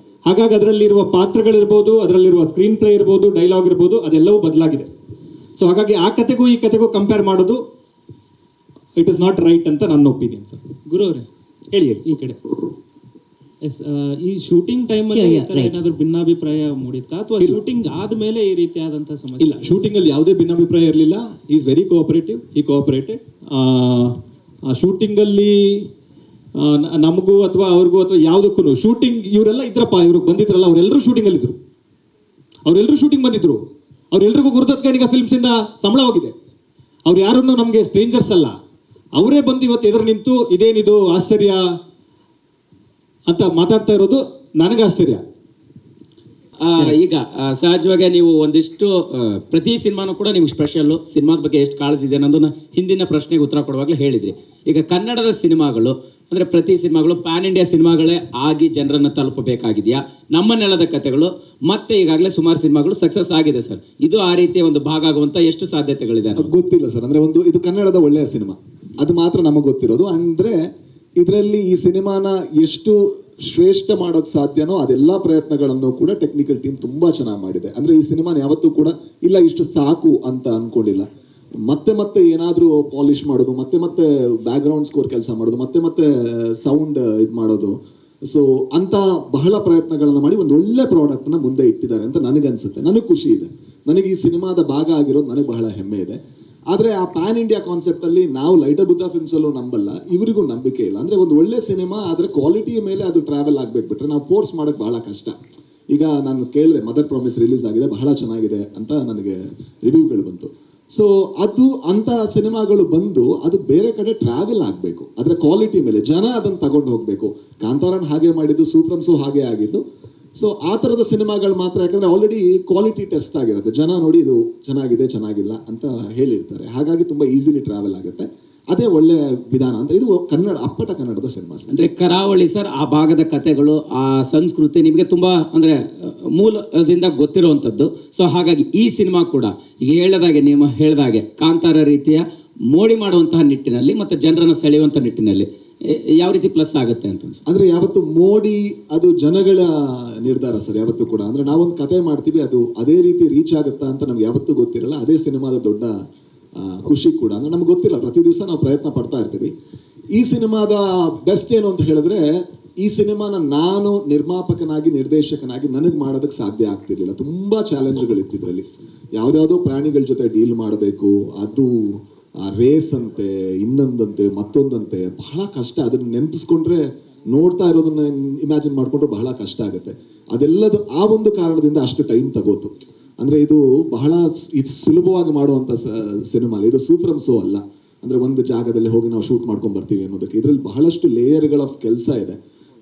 ಹಾಗಾಗಿ ಅದರಲ್ಲಿರುವ ಪಾತ್ರಗಳಿರ್ಬೋದು, ಅದರಲ್ಲಿರುವ ಸ್ಕ್ರೀನ್ ಪ್ಲೇ ಇರ್ಬೋದು, ಡೈಲಾಗ್ ಇರ್ಬೋದು, ಅದೆಲ್ಲವೂ ಬದಲಾಗಿದೆ. ಸೊ ಹಾಗಾಗಿ ಆ ಕತೆಗೂ ಈ ಕತೆಗೂ ಕಂಪೇರ್ ಮಾಡೋದು ಇಟ್ ಇಸ್ ನಾಟ್ ರೈಟ್ ಅಂತ ನನ್ನ ಒಪಿನಿಯನ್ ಸರ್. ಗುರು ಅವರೇ ಹೇಳಿ ಈ ಕಡೆ. ಈ ಶೂಟಿಂಗ್ ಟೈಮಲ್ಲಿ ಏನಾದರೂ ಭಿನ್ನಾಭಿಪ್ರಾಯ ಮೂಡಿತ್ತಾ ಅಥವಾ ಶೂಟಿಂಗ್ ಆದಮೇಲೆ ಈ ರೀತಿಯಾದಂಥ ಸಮಸ್ಯೆ? ಇಲ್ಲ, ಶೂಟಿಂಗ್ ಅಲ್ಲಿ ಯಾವುದೇ ಭಿನ್ನಾಭಿಪ್ರಾಯ ಇರಲಿಲ್ಲ. ಈಸ್ ವೆರಿ ಕೋಆಪರೇಟಿವ್, ಈ ಕೋಆಪರೇಟೆಡ್. ಶೂಟಿಂಗ್ ಅಲ್ಲಿ ನಮಗೂ ಅಥವಾ ಅವ್ರಿಗೂ ಅಥವಾ ಯಾವುದಕ್ಕೂ ಶೂಟಿಂಗ್ ಇವರೆಲ್ಲ ಇದ್ರಪ್ಪ, ಇವ್ರಿಗೆ ಬಂದಿದ್ರಲ್ಲ ಅವರೆಲ್ಲರೂ ಶೂಟಿಂಗ್ ಅಲ್ಲಿ ಇದ್ರು, ಅವರೆಲ್ಲರೂ ಶೂಟಿಂಗ್ ಬಂದಿದ್ರು. ಅವ್ರೆಲ್ರಿಗೂ ಗುರುದತ್ ಕಣಿಗ ಫಿಲ್ಮ್ಸ್ ಇಂದ ಸಂಬಳ ಹೋಗಿದೆ. ಅವ್ರು ಯಾರನ್ನು ನಮಗೆ ಸ್ಟ್ರೇಂಜರ್ಸ್ ಅಲ್ಲ, ಅವರೇ ಬಂದು ಇವತ್ತು ಎದುರು ನಿಂತು ಇದೇನಿದು ಆಶ್ಚರ್ಯ ಅಂತ ಮಾತಾಡ್ತಾ ಇರೋದು ನನಗೆ ಆಶ್ಚರ್ಯ. ಈಗ ಸಹಜವಾಗಿ ನೀವು ಒಂದಿಷ್ಟು ಪ್ರತಿ ಸಿನಿಮಾನು ಕೂಡ ನಿಮ್ಗೆ ಸ್ಪೆಷಲ್ಲು, ಸಿನಿಮಾದ ಬಗ್ಗೆ ಎಷ್ಟು ಕಾಳಜಿ ಇದೆ ಅನ್ನೋದನ್ನ ಹಿಂದಿನ ಪ್ರಶ್ನೆಗೆ ಉತ್ತರ ಕೊಡುವಾಗಲೇ ಹೇಳಿದ್ರಿ. ಈಗ ಕನ್ನಡದ ಸಿನಿಮಾಗಳು ಅಂದರೆ ಪ್ರತಿ ಸಿನಿಮಾಗಳು ಪ್ಯಾನ್ ಇಂಡಿಯಾ ಸಿನಿಮಾಗಳೇ ಆಗಿ ಜನರನ್ನು ತಲುಪಬೇಕಾಗಿದೆಯಾ? ನಮ್ಮ ನೆಲದ ಕಥೆಗಳು ಮತ್ತೆ ಈಗಾಗಲೇ ಸುಮಾರು ಸಿನಿಮಾಗಳು ಸಕ್ಸಸ್ ಆಗಿದೆ ಸರ್. ಇದು ಆ ರೀತಿಯ ಒಂದು ಭಾಗ ಆಗುವಂಥ ಎಷ್ಟು ಸಾಧ್ಯತೆಗಳಿದೆ? ಗೊತ್ತಿಲ್ಲ ಸರ್. ಅಂದರೆ ಇದು ಕನ್ನಡದ ಒಳ್ಳೆಯ ಸಿನಿಮಾ, ಅದು ಮಾತ್ರ ನಮಗೆ ಗೊತ್ತಿರೋದು. ಅಂದರೆ ಇದರಲ್ಲಿ ಈ ಸಿನಿಮಾನ ಎಷ್ಟು ಶ್ರೇಷ್ಠ ಮಾಡೋಕ್ಕೆ ಸಾಧ್ಯನೋ ಅದೆಲ್ಲ ಪ್ರಯತ್ನಗಳನ್ನು ಕೂಡ ಟೆಕ್ನಿಕಲ್ ಟೀಮ್ ತುಂಬ ಚೆನ್ನಾಗಿ ಮಾಡಿದೆ. ಅಂದರೆ ಈ ಸಿನಿಮಾನ ಯಾವತ್ತೂ ಕೂಡ ಇಲ್ಲ ಇಷ್ಟು ಸಾಕು ಅಂತ ಅಂದ್ಕೊಂಡಿಲ್ಲ. ಮತ್ತೆ ಏನಾದರೂ ಪಾಲಿಷ್ ಮಾಡೋದು, ಮತ್ತೆ ಬ್ಯಾಕ್ಗ್ರೌಂಡ್ ಸ್ಕೋರ್ ಕೆಲಸ ಮಾಡೋದು, ಮತ್ತೆ ಸೌಂಡ್ ಇದು ಮಾಡೋದು. ಸೊ ಅಂತ ಬಹಳ ಪ್ರಯತ್ನಗಳನ್ನು ಮಾಡಿ ಒಂದು ಒಳ್ಳೆ ಪ್ರಾಡಕ್ಟ್ನ ಮುಂದೆ ಇಟ್ಟಿದ್ದಾರೆ ಅಂತ ನನಗನ್ಸುತ್ತೆ. ನನಗೆ ಖುಷಿ ಇದೆ, ನನಗೆ ಈ ಸಿನಿಮಾದ ಭಾಗ ಆಗಿರೋದು ನನಗೆ ಬಹಳ ಹೆಮ್ಮೆ ಇದೆ. ಆದರೆ ಆ ಪ್ಯಾನ್ ಇಂಡಿಯಾ ಕಾನ್ಸೆಪ್ಟಲ್ಲಿ ನಾವು ಲೈಟರ್ ಬುದ್ಧ ಫಿಲ್ಮ್ಸಲ್ಲೂ ನಂಬಲ್ಲ, ಇವರಿಗೂ ನಂಬಿಕೆ ಇಲ್ಲ. ಅಂದರೆ ಒಂದು ಒಳ್ಳೆ ಸಿನಿಮಾ ಆದರೆ ಕ್ವಾಲಿಟಿಯ ಮೇಲೆ ಅದು ಟ್ರಾವೆಲ್ ಆಗಬೇಕು, ಬಿಟ್ಟರೆ ನಾವು ಫೋರ್ಸ್ ಮಾಡೋಕ್ಕೆ ಬಹಳ ಕಷ್ಟ. ಈಗ ನಾನು ಕೇಳಿದೆ ಮದರ್ ಪ್ರಾಮಿಸ್ ರಿಲೀಸ್ ಆಗಿದೆ, ಬಹಳ ಚೆನ್ನಾಗಿದೆ ಅಂತ ನನಗೆ ರಿವ್ಯೂಗಳು ಬಂತು. ಸೊ ಅದು ಅಂಥ ಸಿನಿಮಾಗಳು ಬಂದು ಅದು ಬೇರೆ ಕಡೆ ಟ್ರಾವೆಲ್ ಆಗಬೇಕು, ಅದರ ಕ್ವಾಲಿಟಿ ಮೇಲೆ ಜನ ಅದನ್ನು ತಗೊಂಡು ಹೋಗಬೇಕು. ಕಾಂತಾರನ್ ಹಾಗೆ ಮಾಡಿದ್ದು, ಸೂತ್ರಮ್ಸು ಹಾಗೆ ಆಗಿದ್ದು. ಸೊ ಆ ಥರದ ಸಿನಿಮಾಗಳು ಮಾತ್ರ, ಯಾಕಂದರೆ ಆಲ್ರೆಡಿ ಕ್ವಾಲಿಟಿ ಟೆಸ್ಟ್ ಆಗಿರುತ್ತೆ, ಜನ ನೋಡಿ ಇದು ಚೆನ್ನಾಗಿದೆ ಚೆನ್ನಾಗಿಲ್ಲ ಅಂತ ಹೇಳಿರ್ತಾರೆ. ಹಾಗಾಗಿ ತುಂಬ ಈಸಿಲಿ ಟ್ರಾವೆಲ್ ಆಗುತ್ತೆ. ಅದೇ ಒಳ್ಳೆ ವಿಧಾನ ಅಂತ. ಇದು ಕನ್ನಡ, ಅಪ್ಪಟ ಕನ್ನಡದ ಸಿನಿಮಾ. ಅಂದರೆ ಕರಾವಳಿ ಸರ್, ಆ ಭಾಗದ ಕಥೆಗಳು, ಆ ಸಂಸ್ಕೃತಿ ನಿಮಗೆ ತುಂಬ ಅಂದರೆ ಮೂಲದಿಂದ ಗೊತ್ತಿರುವಂಥದ್ದು. ಸೊ ಹಾಗಾಗಿ ಈ ಸಿನಿಮಾ ಕೂಡ ಈಗ ಹೇಳಿದಾಗೆ, ನೀವು ಹೇಳಿದಾಗೆ ಕಾಂತಾರ ರೀತಿಯ ಮೋಡಿ ಮಾಡುವಂತಹ ನಿಟ್ಟಿನಲ್ಲಿ ಮತ್ತು ಜನರನ್ನು ಸೆಳೆಯುವಂಥ ನಿಟ್ಟಿನಲ್ಲಿ ಯಾವ ರೀತಿ ಪ್ಲಸ್ ಆಗುತ್ತೆ ಅಂತ ಅನ್ಸುತ್ತೆ? ಅಂದ್ರೆ ಯಾವತ್ತು ಮೋಡಿ ಅದು ಜನಗಳ ನಿರ್ಧಾರ ಸರ್, ಯಾವತ್ತೂ ಕೂಡ. ಅಂದ್ರೆ ನಾವೊಂದು ಕತೆ ಮಾಡ್ತೀವಿ, ಅದು ಅದೇ ರೀತಿ ರೀಚ್ ಆಗುತ್ತಾ ಅಂತ ನಮ್ಗೆ ಯಾವತ್ತೂ ಗೊತ್ತಿರಲ್ಲ. ಅದೇ ಸಿನಿಮಾದ ದೊಡ್ಡ ಖುಷಿ ಕೂಡ. ಅಂದ್ರೆ ನಮ್ಗೆ ಗೊತ್ತಿಲ್ಲ, ಪ್ರತಿ ದಿವಸ ನಾವು ಪ್ರಯತ್ನ ಪಡ್ತಾ ಇರ್ತೀವಿ. ಈ ಸಿನಿಮಾದ ಬೆಸ್ಟ್ ಏನು ಅಂತ ಹೇಳಿದ್ರೆ, ಈ ಸಿನಿಮಾನ ನಾನು ನಿರ್ಮಾಪಕನಾಗಿ ನಿರ್ದೇಶಕನಾಗಿ ನನಗೆ ಮಾಡೋದಕ್ಕೆ ಸಾಧ್ಯ ಆಗ್ತಿರ್ಲಿಲ್ಲ. ತುಂಬಾ ಚಾಲೆಂಜ್ಗಳಿತ್ತು ಇದರಲ್ಲಿ. ಯಾವ್ದಾವುದೋ ಪ್ರಾಣಿಗಳ ಜೊತೆ ಡೀಲ್ ಮಾಡಬೇಕು, ಅದು ರೇಸ್ ಅಂತೆ, ಇನ್ನೊಂದಂತೆ, ಮತ್ತೊಂದಂತೆ, ಬಹಳ ಕಷ್ಟ. ಅದನ್ನ ನೆನಪಿಸ್ಕೊಂಡ್ರೆ, ನೋಡ್ತಾ ಇರೋದನ್ನ ಇಮ್ಯಾಜಿನ್ ಮಾಡ್ಕೊಂಡ್ರೆ ಬಹಳ ಕಷ್ಟ ಆಗುತ್ತೆ. ಅದೆಲ್ಲದು ಆ ಒಂದು ಕಾರಣದಿಂದ ಅಷ್ಟು ಟೈಮ್ ತಗೋತು. ಅಂದ್ರೆ ಇದು ಬಹಳ ಸುಲಭವಾಗಿ ಮಾಡುವಂತ ಸಿನಿಮಾ ಅಲ್ಲ, ಇದು ಸೂಪರ್ ಸೋ ಅಲ್ಲ. ಅಂದ್ರೆ ಒಂದು ಜಾಗದಲ್ಲಿ ಹೋಗಿ ನಾವು ಶೂಟ್ ಮಾಡ್ಕೊಂಡ್ ಬರ್ತೀವಿ ಅನ್ನೋದಕ್ಕೆ ಇದರಲ್ಲಿ ಬಹಳಷ್ಟು ಲೇಯರ್ಗಳ ಕೆಲಸ ಇದೆ.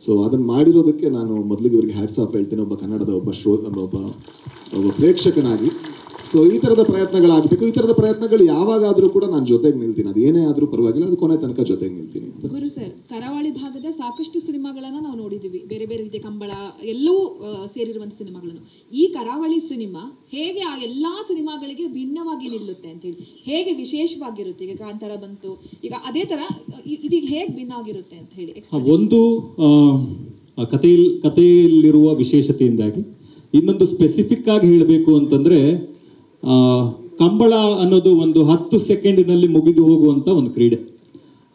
ಸೊ ಅದನ್ನ ಮಾಡಿರೋದಕ್ಕೆ ನಾನು ಮೊದಲಿಗೆ ಇವರಿಗೆ ಹ್ಯಾಟ್ಸ್ ಆಫ್ ಹೇಳ್ತೀನಿ, ಒಬ್ಬ ಕನ್ನಡದ ಒಬ್ಬ ಪ್ರೇಕ್ಷಕನಾಗಿ. ಸೊ ಈ ಥರದ ಪ್ರಯತ್ನಗಳಾಗಬೇಕು. ಈ ಥರದ ಪ್ರಯತ್ನಗಳು ಯಾವಾಗಾದರೂ ಕೂಡ ನಾನು ಜೊತೆಗೆ ನಿಲ್ತೀನಿ. ಅದು ಏನೇ ಆದರೂ ಪರವಾಗಿಲ್ಲ, ಅದು ಕೊನೆ ತನಕ ಜೊತೆಗೆ ನಿಲ್ತೀನಿ. ಗುರು ಸರ್, ಕರಾವಳಿ ಭಾಗದ ಸಾಕಷ್ಟು ಸಿನಿಮಾಗಳನ್ನ ನಾವು ನೋಡಿದ್ದೀವಿ, ಬೇರೆ ಬೇರೆ ರೀತಿಯ ಕಂಬಳ ಎಲ್ಲವೂ ಸೇರಿರುವಂಥ ಸಿನಿಮಾಗಳನ್ನು. ಈ ಕರಾವಳಿ ಸಿನಿಮಾ ಹೇಗೆ ಆ ಎಲ್ಲಾ ಸಿನಿಮಾಗಳಿಗೆ ಭಿನ್ನವಾಗಿ ನಿಲ್ಲುತ್ತೆ ಅಂತ ಹೇಳಿ, ಹೇಗೆ ವಿಶೇಷವಾಗಿರುತ್ತೆ? ಈಗ ಕಾಂತಾರ ಬಂತು, ಈಗ ಅದೇ ತರ ಇದೀಗ ಹೇಗೆ ಭಿನ್ನ ಆಗಿರುತ್ತೆ ಅಂತ ಹೇಳಿ. ಒಂದು ಕಥೆಯಲ್ಲಿರುವ ವಿಶೇಷತೆಯಿಂದಾಗಿ, ಇನ್ನೊಂದು ಸ್ಪೆಸಿಫಿಕ್ ಆಗಿ ಹೇಳಬೇಕು ಅಂತಂದ್ರೆ, ಕಂಬಳ ಅನ್ನೋದು ಒಂದು 10 ಸೆಕೆಂಡಿನಲ್ಲಿ ಮುಗಿದು ಹೋಗುವಂತ ಒಂದು ಕ್ರೀಡೆ.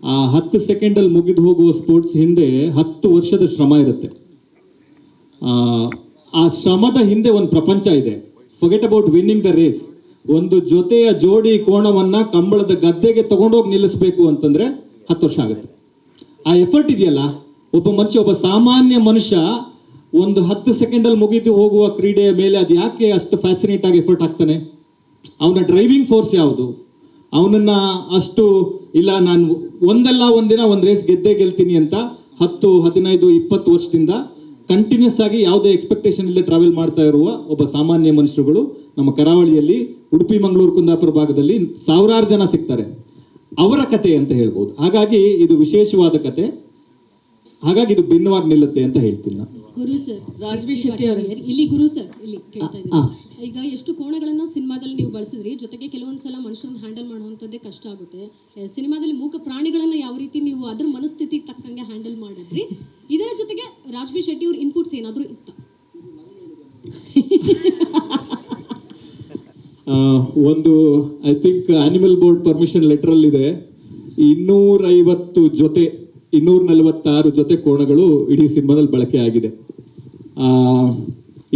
ಆ 10 ಸೆಕೆಂಡಲ್ಲಿ ಮುಗಿದು ಹೋಗುವ ಸ್ಪೋರ್ಟ್ಸ್ ಹಿಂದೆ 10 ವರ್ಷದ ಶ್ರಮ ಇರುತ್ತೆ. ಆ ಶ್ರಮದ ಹಿಂದೆ ಒಂದು ಪ್ರಪಂಚ ಇದೆ. Forget about winning the race. ಒಂದು ಜೊತೆಯ ಜೋಡಿ ಕೋಣವನ್ನ ಕಂಬಳದ ಗದ್ದೆಗೆ ತಗೊಂಡೋಗಿ ನಿಲ್ಲಿಸಬೇಕು ಅಂತಂದ್ರೆ 10 ವರ್ಷ ಆಗುತ್ತೆ. ಆ ಎಫರ್ಟ್ ಇದೆಯಲ್ಲ, ಒಬ್ಬ ಸಾಮಾನ್ಯ ಮನುಷ್ಯ ಒಂದು 10 ಸೆಕೆಂಡಲ್ಲಿ ಮುಗಿದು ಹೋಗುವ ಕ್ರೀಡೆಯ ಮೇಲೆ ಅದು ಯಾಕೆ ಅಷ್ಟು ಫ್ಯಾಸಿನೇಟ್ ಆಗಿ ಎಫರ್ಟ್ ಆಗ್ತಾನೆ? ಅವನ ಡ್ರೈವಿಂಗ್ ಫೋರ್ಸ್ ಯಾವುದು? ಅವನನ್ನ ಅಷ್ಟು ಇಲ್ಲ, ನಾನು ಒಂದಲ್ಲ ಒಂದಿನ ಒಂದು ರೇಸ್ ಗೆಲ್ತೀನಿ ಅಂತ 10, 15, 20 ವರ್ಷದಿಂದ ಕಂಟಿನ್ಯೂಸ್ ಆಗಿ ಯಾವುದೇ ಎಕ್ಸ್ಪೆಕ್ಟೇಷನ್ ಇಲ್ಲದೆ ಟ್ರಾವೆಲ್ ಮಾಡ್ತಾ ಇರುವ ಒಬ್ಬ ಸಾಮಾನ್ಯ ಮನುಷ್ಯರುಗಳು ನಮ್ಮ ಕರಾವಳಿಯಲ್ಲಿ, ಉಡುಪಿ, ಮಂಗಳೂರು, ಕುಂದಾಪುರ ಭಾಗದಲ್ಲಿ ಸಾವಿರಾರು ಜನ ಸಿಗ್ತಾರೆ. ಅವರ ಕತೆ ಅಂತ ಹೇಳ್ಬೋದು. ಹಾಗಾಗಿ ಇದು ವಿಶೇಷವಾದ ಕತೆ, ಹಾಗಾಗಿ ಇದು ಭಿನ್ನವಾಗಿ ನಿಲ್ಲುತ್ತೆ ಅಂತ ಹೇಳ್ತೀನಿ ನಾನು. ಗುರು ಸರ್, ರಾಜ್ಬಿ ಶೆಟ್ಟಿ ಅವರು ಇಲ್ಲಿ ಗುರು ಸರ್ ಇಲ್ಲಿ ಕೇಳ್ತಾ ಇದ್ದೀನಿ. ಈಗ ಎಷ್ಟು ಕೋಣಗಳನ್ನ ಸಿನಿಮಾದಲ್ಲಿ ನೀವು ಬಳಸಿದ್ರಿ, ಜೊತೆಗೆ ಕೆಲವೊಂದ್ಸಲ ಮನುಷ್ಯರನ್ನ ಹ್ಯಾಂಡಲ್ ಮಾಡುವಂಥದ್ದೇ ಕಷ್ಟ ಆಗುತ್ತೆ. ಸಿನಿಮಾದಲ್ಲಿ ಮೂಕ ಪ್ರಾಣಿಗಳನ್ನ ಯಾವ ರೀತಿ ನೀವು ಅದ್ರ ಮನಸ್ಥಿತಿಗೆ ತಕ್ಕಂಗೆ ಹ್ಯಾಂಡಲ್ ಮಾಡಿದ್ರಿ, ಇದರ ಜೊತೆಗೆ ರಾಜ್ಬಿ ಶೆಟ್ಟಿ ಅವ್ರ ಇನ್ಪುಟ್ಸ್ ಏನಾದರೂ ಇತ್ತ? ಒಂದು I think animal board permission letter ಅಲ್ಲಿ ಇದೆ 250 ಜೊತೆ 246 ಜೊತೆ ಕೋಣಗಳು ಇಡೀ ಸಿನಿಮಾದಲ್ಲಿ ಬಳಕೆ ಆಗಿದೆ.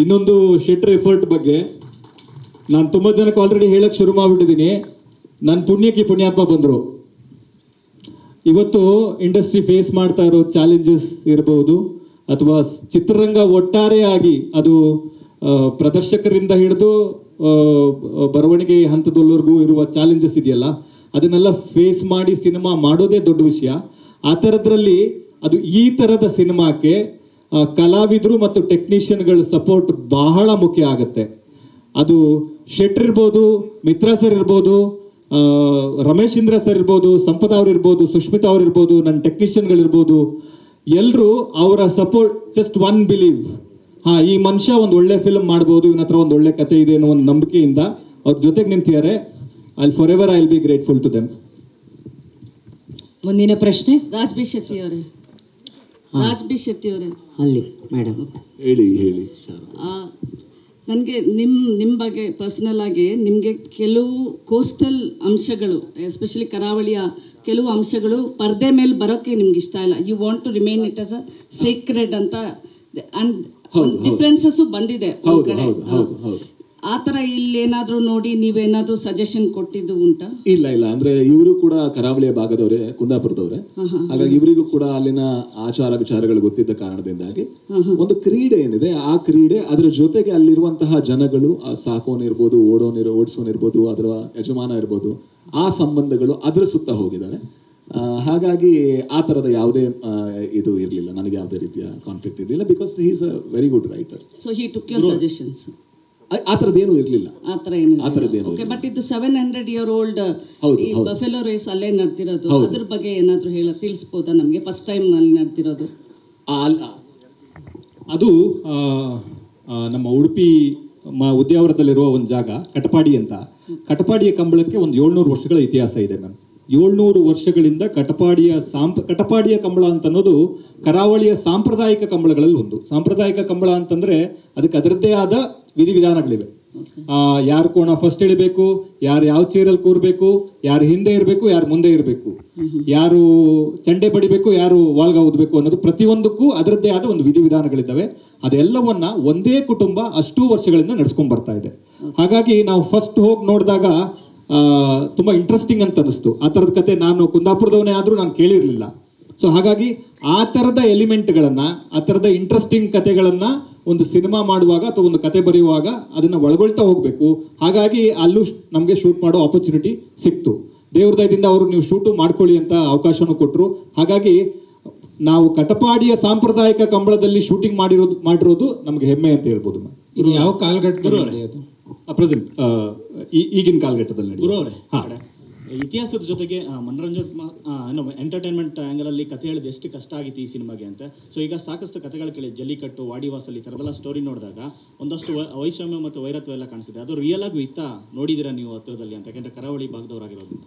ಇನ್ನೊಂದು ಶೆಟ್ರ್ ಎಫರ್ಟ್ ಬಗ್ಗೆ ನಾನು ತುಂಬ ಜನಕ್ಕೆ ಆಲ್ರೆಡಿ ಹೇಳಕ್ ಶುರು ಮಾಡಿಬಿಟ್ಟಿದ್ದೀನಿ. ನನ್ನ ಪುಣ್ಯಕ್ಕೆ ಪುಣ್ಯಾತ್ಮ ಬಂದರು. ಇವತ್ತು ಇಂಡಸ್ಟ್ರಿ ಫೇಸ್ ಮಾಡ್ತಾ ಇರೋ ಚಾಲೆಂಜಸ್ ಇರಬಹುದು, ಅಥವಾ ಚಿತ್ರರಂಗ ಒಟ್ಟಾರೆಯಾಗಿ ಅದು ಪ್ರದರ್ಶಕರಿಂದ ಹಿಡಿದು ಬರವಣಿಗೆ ಹಂತದವರೆಗೂ ಇರುವ ಚಾಲೆಂಜಸ್ ಇದೆಯಲ್ಲ, ಅದನ್ನೆಲ್ಲ ಫೇಸ್ ಮಾಡಿ ಸಿನಿಮಾ ಮಾಡೋದೇ ದೊಡ್ಡ ವಿಷಯ. ಆ ಥರದ್ರಲ್ಲಿ ಅದು ಈ ಥರದ ಸಿನಿಮಾಕ್ಕೆ ಕಲಾವಿದರು ಮತ್ತು ಟೆಕ್ನಿಷಿಯನ್ಗಳ ಸಪೋರ್ಟ್ ಬಹಳ ಮುಖ್ಯ ಆಗುತ್ತೆ. ಅದು ಶೆಟ್ರ್ ಇರ್ಬೋದು, ಮಿತ್ರಾ ಸರ್ ಇರ್ಬೋದು, ರಮೇಶ್ ಇಂದ್ರ ಸರ್ ಇರ್ಬೋದು, ಸಂಪದ ಅವ್ರು ಇರ್ಬೋದು, ಸುಷ್ಮಿತಾ ಅವ್ರು ಇರ್ಬೋದು, ನನ್ನ ಟೆಕ್ನಿಷಿಯನ್ಗಳಿರ್ಬೋದು, ಎಲ್ಲರೂ ಅವರ ಸಪೋರ್ಟ್, ಜಸ್ಟ್ ಒನ್ ಬಿಲೀವ್, ಈ ಮನುಷ್ಯ ಒಂದು ಒಳ್ಳೆ ಫಿಲ್ಮ್ ಮಾಡ್ಬೋದು, ಇವನ ಹತ್ರ ಒಂದು ಒಳ್ಳೆ ಕತೆ ಇದೆ ಅನ್ನೋ ಒಂದು ನಂಬಿಕೆಯಿಂದ ಅವ್ರ ಜೊತೆಗೆ ನಿಂತಿದ್ದಾರೆ. Forever I will be grateful to them. ಮುಂದಿನ ಪ್ರಶ್ನೆ ರಾಜ್ಬಿ ಶೆಟ್ಟಿ ಅವರೇ. ರಾಜ್ಬಿ ಶೆಟ್ಟಿ ಅವರೇ ಅಲ್ಲಿ ಮೇಡಮ್ ಹೇಳಿ. ನನಗೆ ನಿಮ್ಮ ಬಗ್ಗೆ ಪರ್ಸನಲ್ ಆಗಿ ನಿಮಗೆ ಕೆಲವು ಕೋಸ್ಟಲ್ ಅಂಶಗಳು, ಎಸ್ಪೆಷಲಿ ಕರಾವಳಿಯ ಕೆಲವು ಅಂಶಗಳು ಪರ್ದೆ ಮೇಲೆ ಬರೋಕ್ಕೆ ನಿಮ್ಗೆ ಇಷ್ಟ ಇಲ್ಲ. You want to remain it as a secret ಅಂತ, ಅಂಡ್ ಡಿಫ್ರೆನ್ಸಸ್ ಬಂದಿದೆ ಕಡೆ. ಆ ಥರ ಇಲ್ಲೇನಾದರೂ ನೋಡಿ ನೀವೇನಾದರೂ ಸಜೆಷನ್ ಕೊಟ್ಟಿದ್ದು ಉಂಟಾ? ಇಲ್ಲ, ಅಂದ್ರೆ ಇವರು ಕೂಡ ಕರಾವಳಿಯ ಭಾಗದವರೇ, ಕುಂದಾಪುರದವರೇ. ಹಾಗಾಗಿ ಇವರಿಗೂ ಕೂಡ ಅಲ್ಲಿನ ಆಚಾರ ವಿಚಾರಗಳು ಗೊತ್ತಿದ್ದ ಕಾರಣದಿಂದಾಗಿ ಒಂದು ಕ್ರೀಡೆ ಏನಿದೆ, ಆ ಕ್ರೀಡೆ ಅದರ ಜೊತೆಗೆ ಅಲ್ಲಿರುವಂತಹ ಜನಗಳು, ಸಾಕೋನಿರ್ಬೋದು, ಓಡಿಸೋನಿರ್ಬೋದು, ಅದರ ಯಜಮಾನ ಇರ್ಬೋದು, ಆ ಸಂಬಂಧಗಳು ಅದರ ಸುತ್ತ ಹೋಗಿದ್ದಾರೆ. ಹಾಗಾಗಿ ಆ ಥರದ ಯಾವುದೇ ಇದು ಇರಲಿಲ್ಲ, ನನಗೆ ಯಾವುದೇ ರೀತಿಯ ಕಾನ್ಫ್ಲಿಕ್ಟ್ ಇರಲಿಲ್ಲ. Because he is a very good writer. So he took your suggestions. ಆ ಥರದ್ದೇನು ಇರಲಿಲ್ಲ. ಓಕೆ, ಬಟ್ ಇದು 700 year old ಈ ಬಫೆಲೋ ರೇಸ್ ಅಲ್ಲೇ ನಡೆದಿರೋದು, ಅದ್ರ ಬಗ್ಗೆ ಏನಾದರೂ ತಿಳಿಸ್ಬೋದಾ ನಮಗೆ? ಫಸ್ಟ್ ಟೈಮ್ ಅಲ್ಲಿ ನಡೆದಿರೋದು ಅದು ನಮ್ಮ ಉಡುಪಿ ಉದ್ಯಾವರದಲ್ಲಿರುವ ಒಂದು ಜಾಗ ಕಟಪಾಡಿ ಅಂತ. ಕಟಪಾಡಿಯ ಕಂಬಳಕ್ಕೆ ಒಂದು 700 ವರ್ಷಗಳ ಇತಿಹಾಸ ಇದೆ ಮ್ಯಾಮ್. 700 ವರ್ಷಗಳಿಂದ ಕಟಪಾಡಿಯ ಕಂಬಳ ಅಂತ ಅನ್ನೋದು ಕರಾವಳಿಯ ಸಾಂಪ್ರದಾಯಿಕ ಕಂಬಳಗಳಲ್ಲಿ ಒಂದು. ಸಾಂಪ್ರದಾಯಿಕ ಕಂಬಳ ಅಂತಂದ್ರೆ ಅದಕ್ಕೆ ಅದರದ್ದೇ ಆದ ವಿಧಿವಿಧಾನಗಳಿವೆ. ಯಾರು ಕೋಣ ಫಸ್ಟ್ ಇಳಿಬೇಕು, ಯಾರು ಯಾವ ಚೇರಲ್ಲಿ ಕೂರ್ಬೇಕು, ಯಾರು ಹಿಂದೆ ಇರಬೇಕು, ಯಾರು ಮುಂದೆ ಇರಬೇಕು, ಯಾರು ಚಂಡೆ ಬಡಿಬೇಕು, ಯಾರು ವಾಲ್ಗ ಊದಬೇಕು ಅನ್ನೋದು ಪ್ರತಿಯೊಂದಕ್ಕೂ ಅದರದ್ದೇ ಆದ ಒಂದು ವಿಧಿವಿಧಾನಗಳಿದ್ದಾವೆ. ಅದೆಲ್ಲವನ್ನ ಒಂದೇ ಕುಟುಂಬ ಅಷ್ಟೂ ವರ್ಷಗಳಿಂದ ನಡ್ಸ್ಕೊಂಡ್ ಬರ್ತಾ ಇದೆ. ಹಾಗಾಗಿ ನಾವು ಫಸ್ಟ್ ಹೋಗಿ ನೋಡಿದಾಗ ತುಂಬಾ ಇಂಟ್ರೆಸ್ಟಿಂಗ್ ಅಂತ ಅನಿಸ್ತು. ಆ ಥರದ ಕತೆ ನಾನು ಕುಂದಾಪುರದವನೇ ಆದ್ರೂ ನಾನು ಕೇಳಿರ್ಲಿಲ್ಲ. ಸೊ ಹಾಗಾಗಿ ಆ ಥರದ ಎಲಿಮೆಂಟ್ಗಳನ್ನ, ಆ ಥರದ ಇಂಟ್ರೆಸ್ಟಿಂಗ್ ಕತೆಗಳನ್ನ ಒಂದು ಸಿನಿಮಾ ಮಾಡುವಾಗ ಅಥವಾ ಒಂದು ಕತೆ ಬರೆಯುವಾಗ ಅದನ್ನ ಒಳಗೊಳ್ತಾ ಹೋಗ್ಬೇಕು. ಹಾಗಾಗಿ ಅಲ್ಲೂ ನಮಗೆ ಶೂಟ್ ಮಾಡೋ ಆಪರ್ಚುನಿಟಿ ಸಿಕ್ತು. ದೇವ್ರ ದಯದಿಂದ ಅವರು ನೀವು ಶೂಟು ಮಾಡ್ಕೊಳ್ಳಿ ಅಂತ ಅವಕಾಶನೂ ಕೊಟ್ಟರು. ಹಾಗಾಗಿ ನಾವು ಕಟಪಾಡಿಯ ಸಾಂಪ್ರದಾಯಿಕ ಕಂಬಳದಲ್ಲಿ ಶೂಟಿಂಗ್ ಮಾಡಿರೋದು ನಮ್ಗೆ ಹೆಮ್ಮೆ ಅಂತ ಹೇಳ್ಬೋದು. ಇದು ಯಾವ ಕಾಲಘಟ್ಟದಲ್ಲಿ ಅದು? ಪ್ರೆಸೆಂಟ್ ಈಗಿನ ಕಾಲಘಟ್ಟದಲ್ಲಿ ಇತಿಹಾಸದ ಜೊತೆಗೆ ಎಂಟರ್ಟೈನ್ಮೆಂಟ್ ಆ್ಯಂಗಲಲ್ಲಿ ಕಥೆ ಹೇಳಿದ ಎಷ್ಟು ಕಷ್ಟ ಆಗಿತ್ತು ಈ ಸಿನಿಮಾಗೆ ಅಂತ. ಸೊ ಈಗ ಸಾಕಷ್ಟು ಕಥೆಗಳು ಕೇಳಿ, ಜಲ್ಲಿಕಟ್ಟು, ವಾಡಿವಾಸಲ್ ಈ ಥರದೆಲ್ಲ ಸ್ಟೋರಿ ನೋಡಿದಾಗ ಒಂದಷ್ಟು ವೈಷಮ್ಯ ಮತ್ತು ವೈರತ್ವ ಎಲ್ಲ ಕಾಣಿಸಿದೆ. ಅದು ರಿಯಲ್ ಆಗಿ ಇತ್ತಾ ನೋಡಿದ್ದೀರಾ ನೀವು ಹತ್ರದಲ್ಲಿ ಅಂತ? ಯಾಕೆಂದರೆ ಕರಾವಳಿ ಭಾಗದವರಾಗಿರೋದು.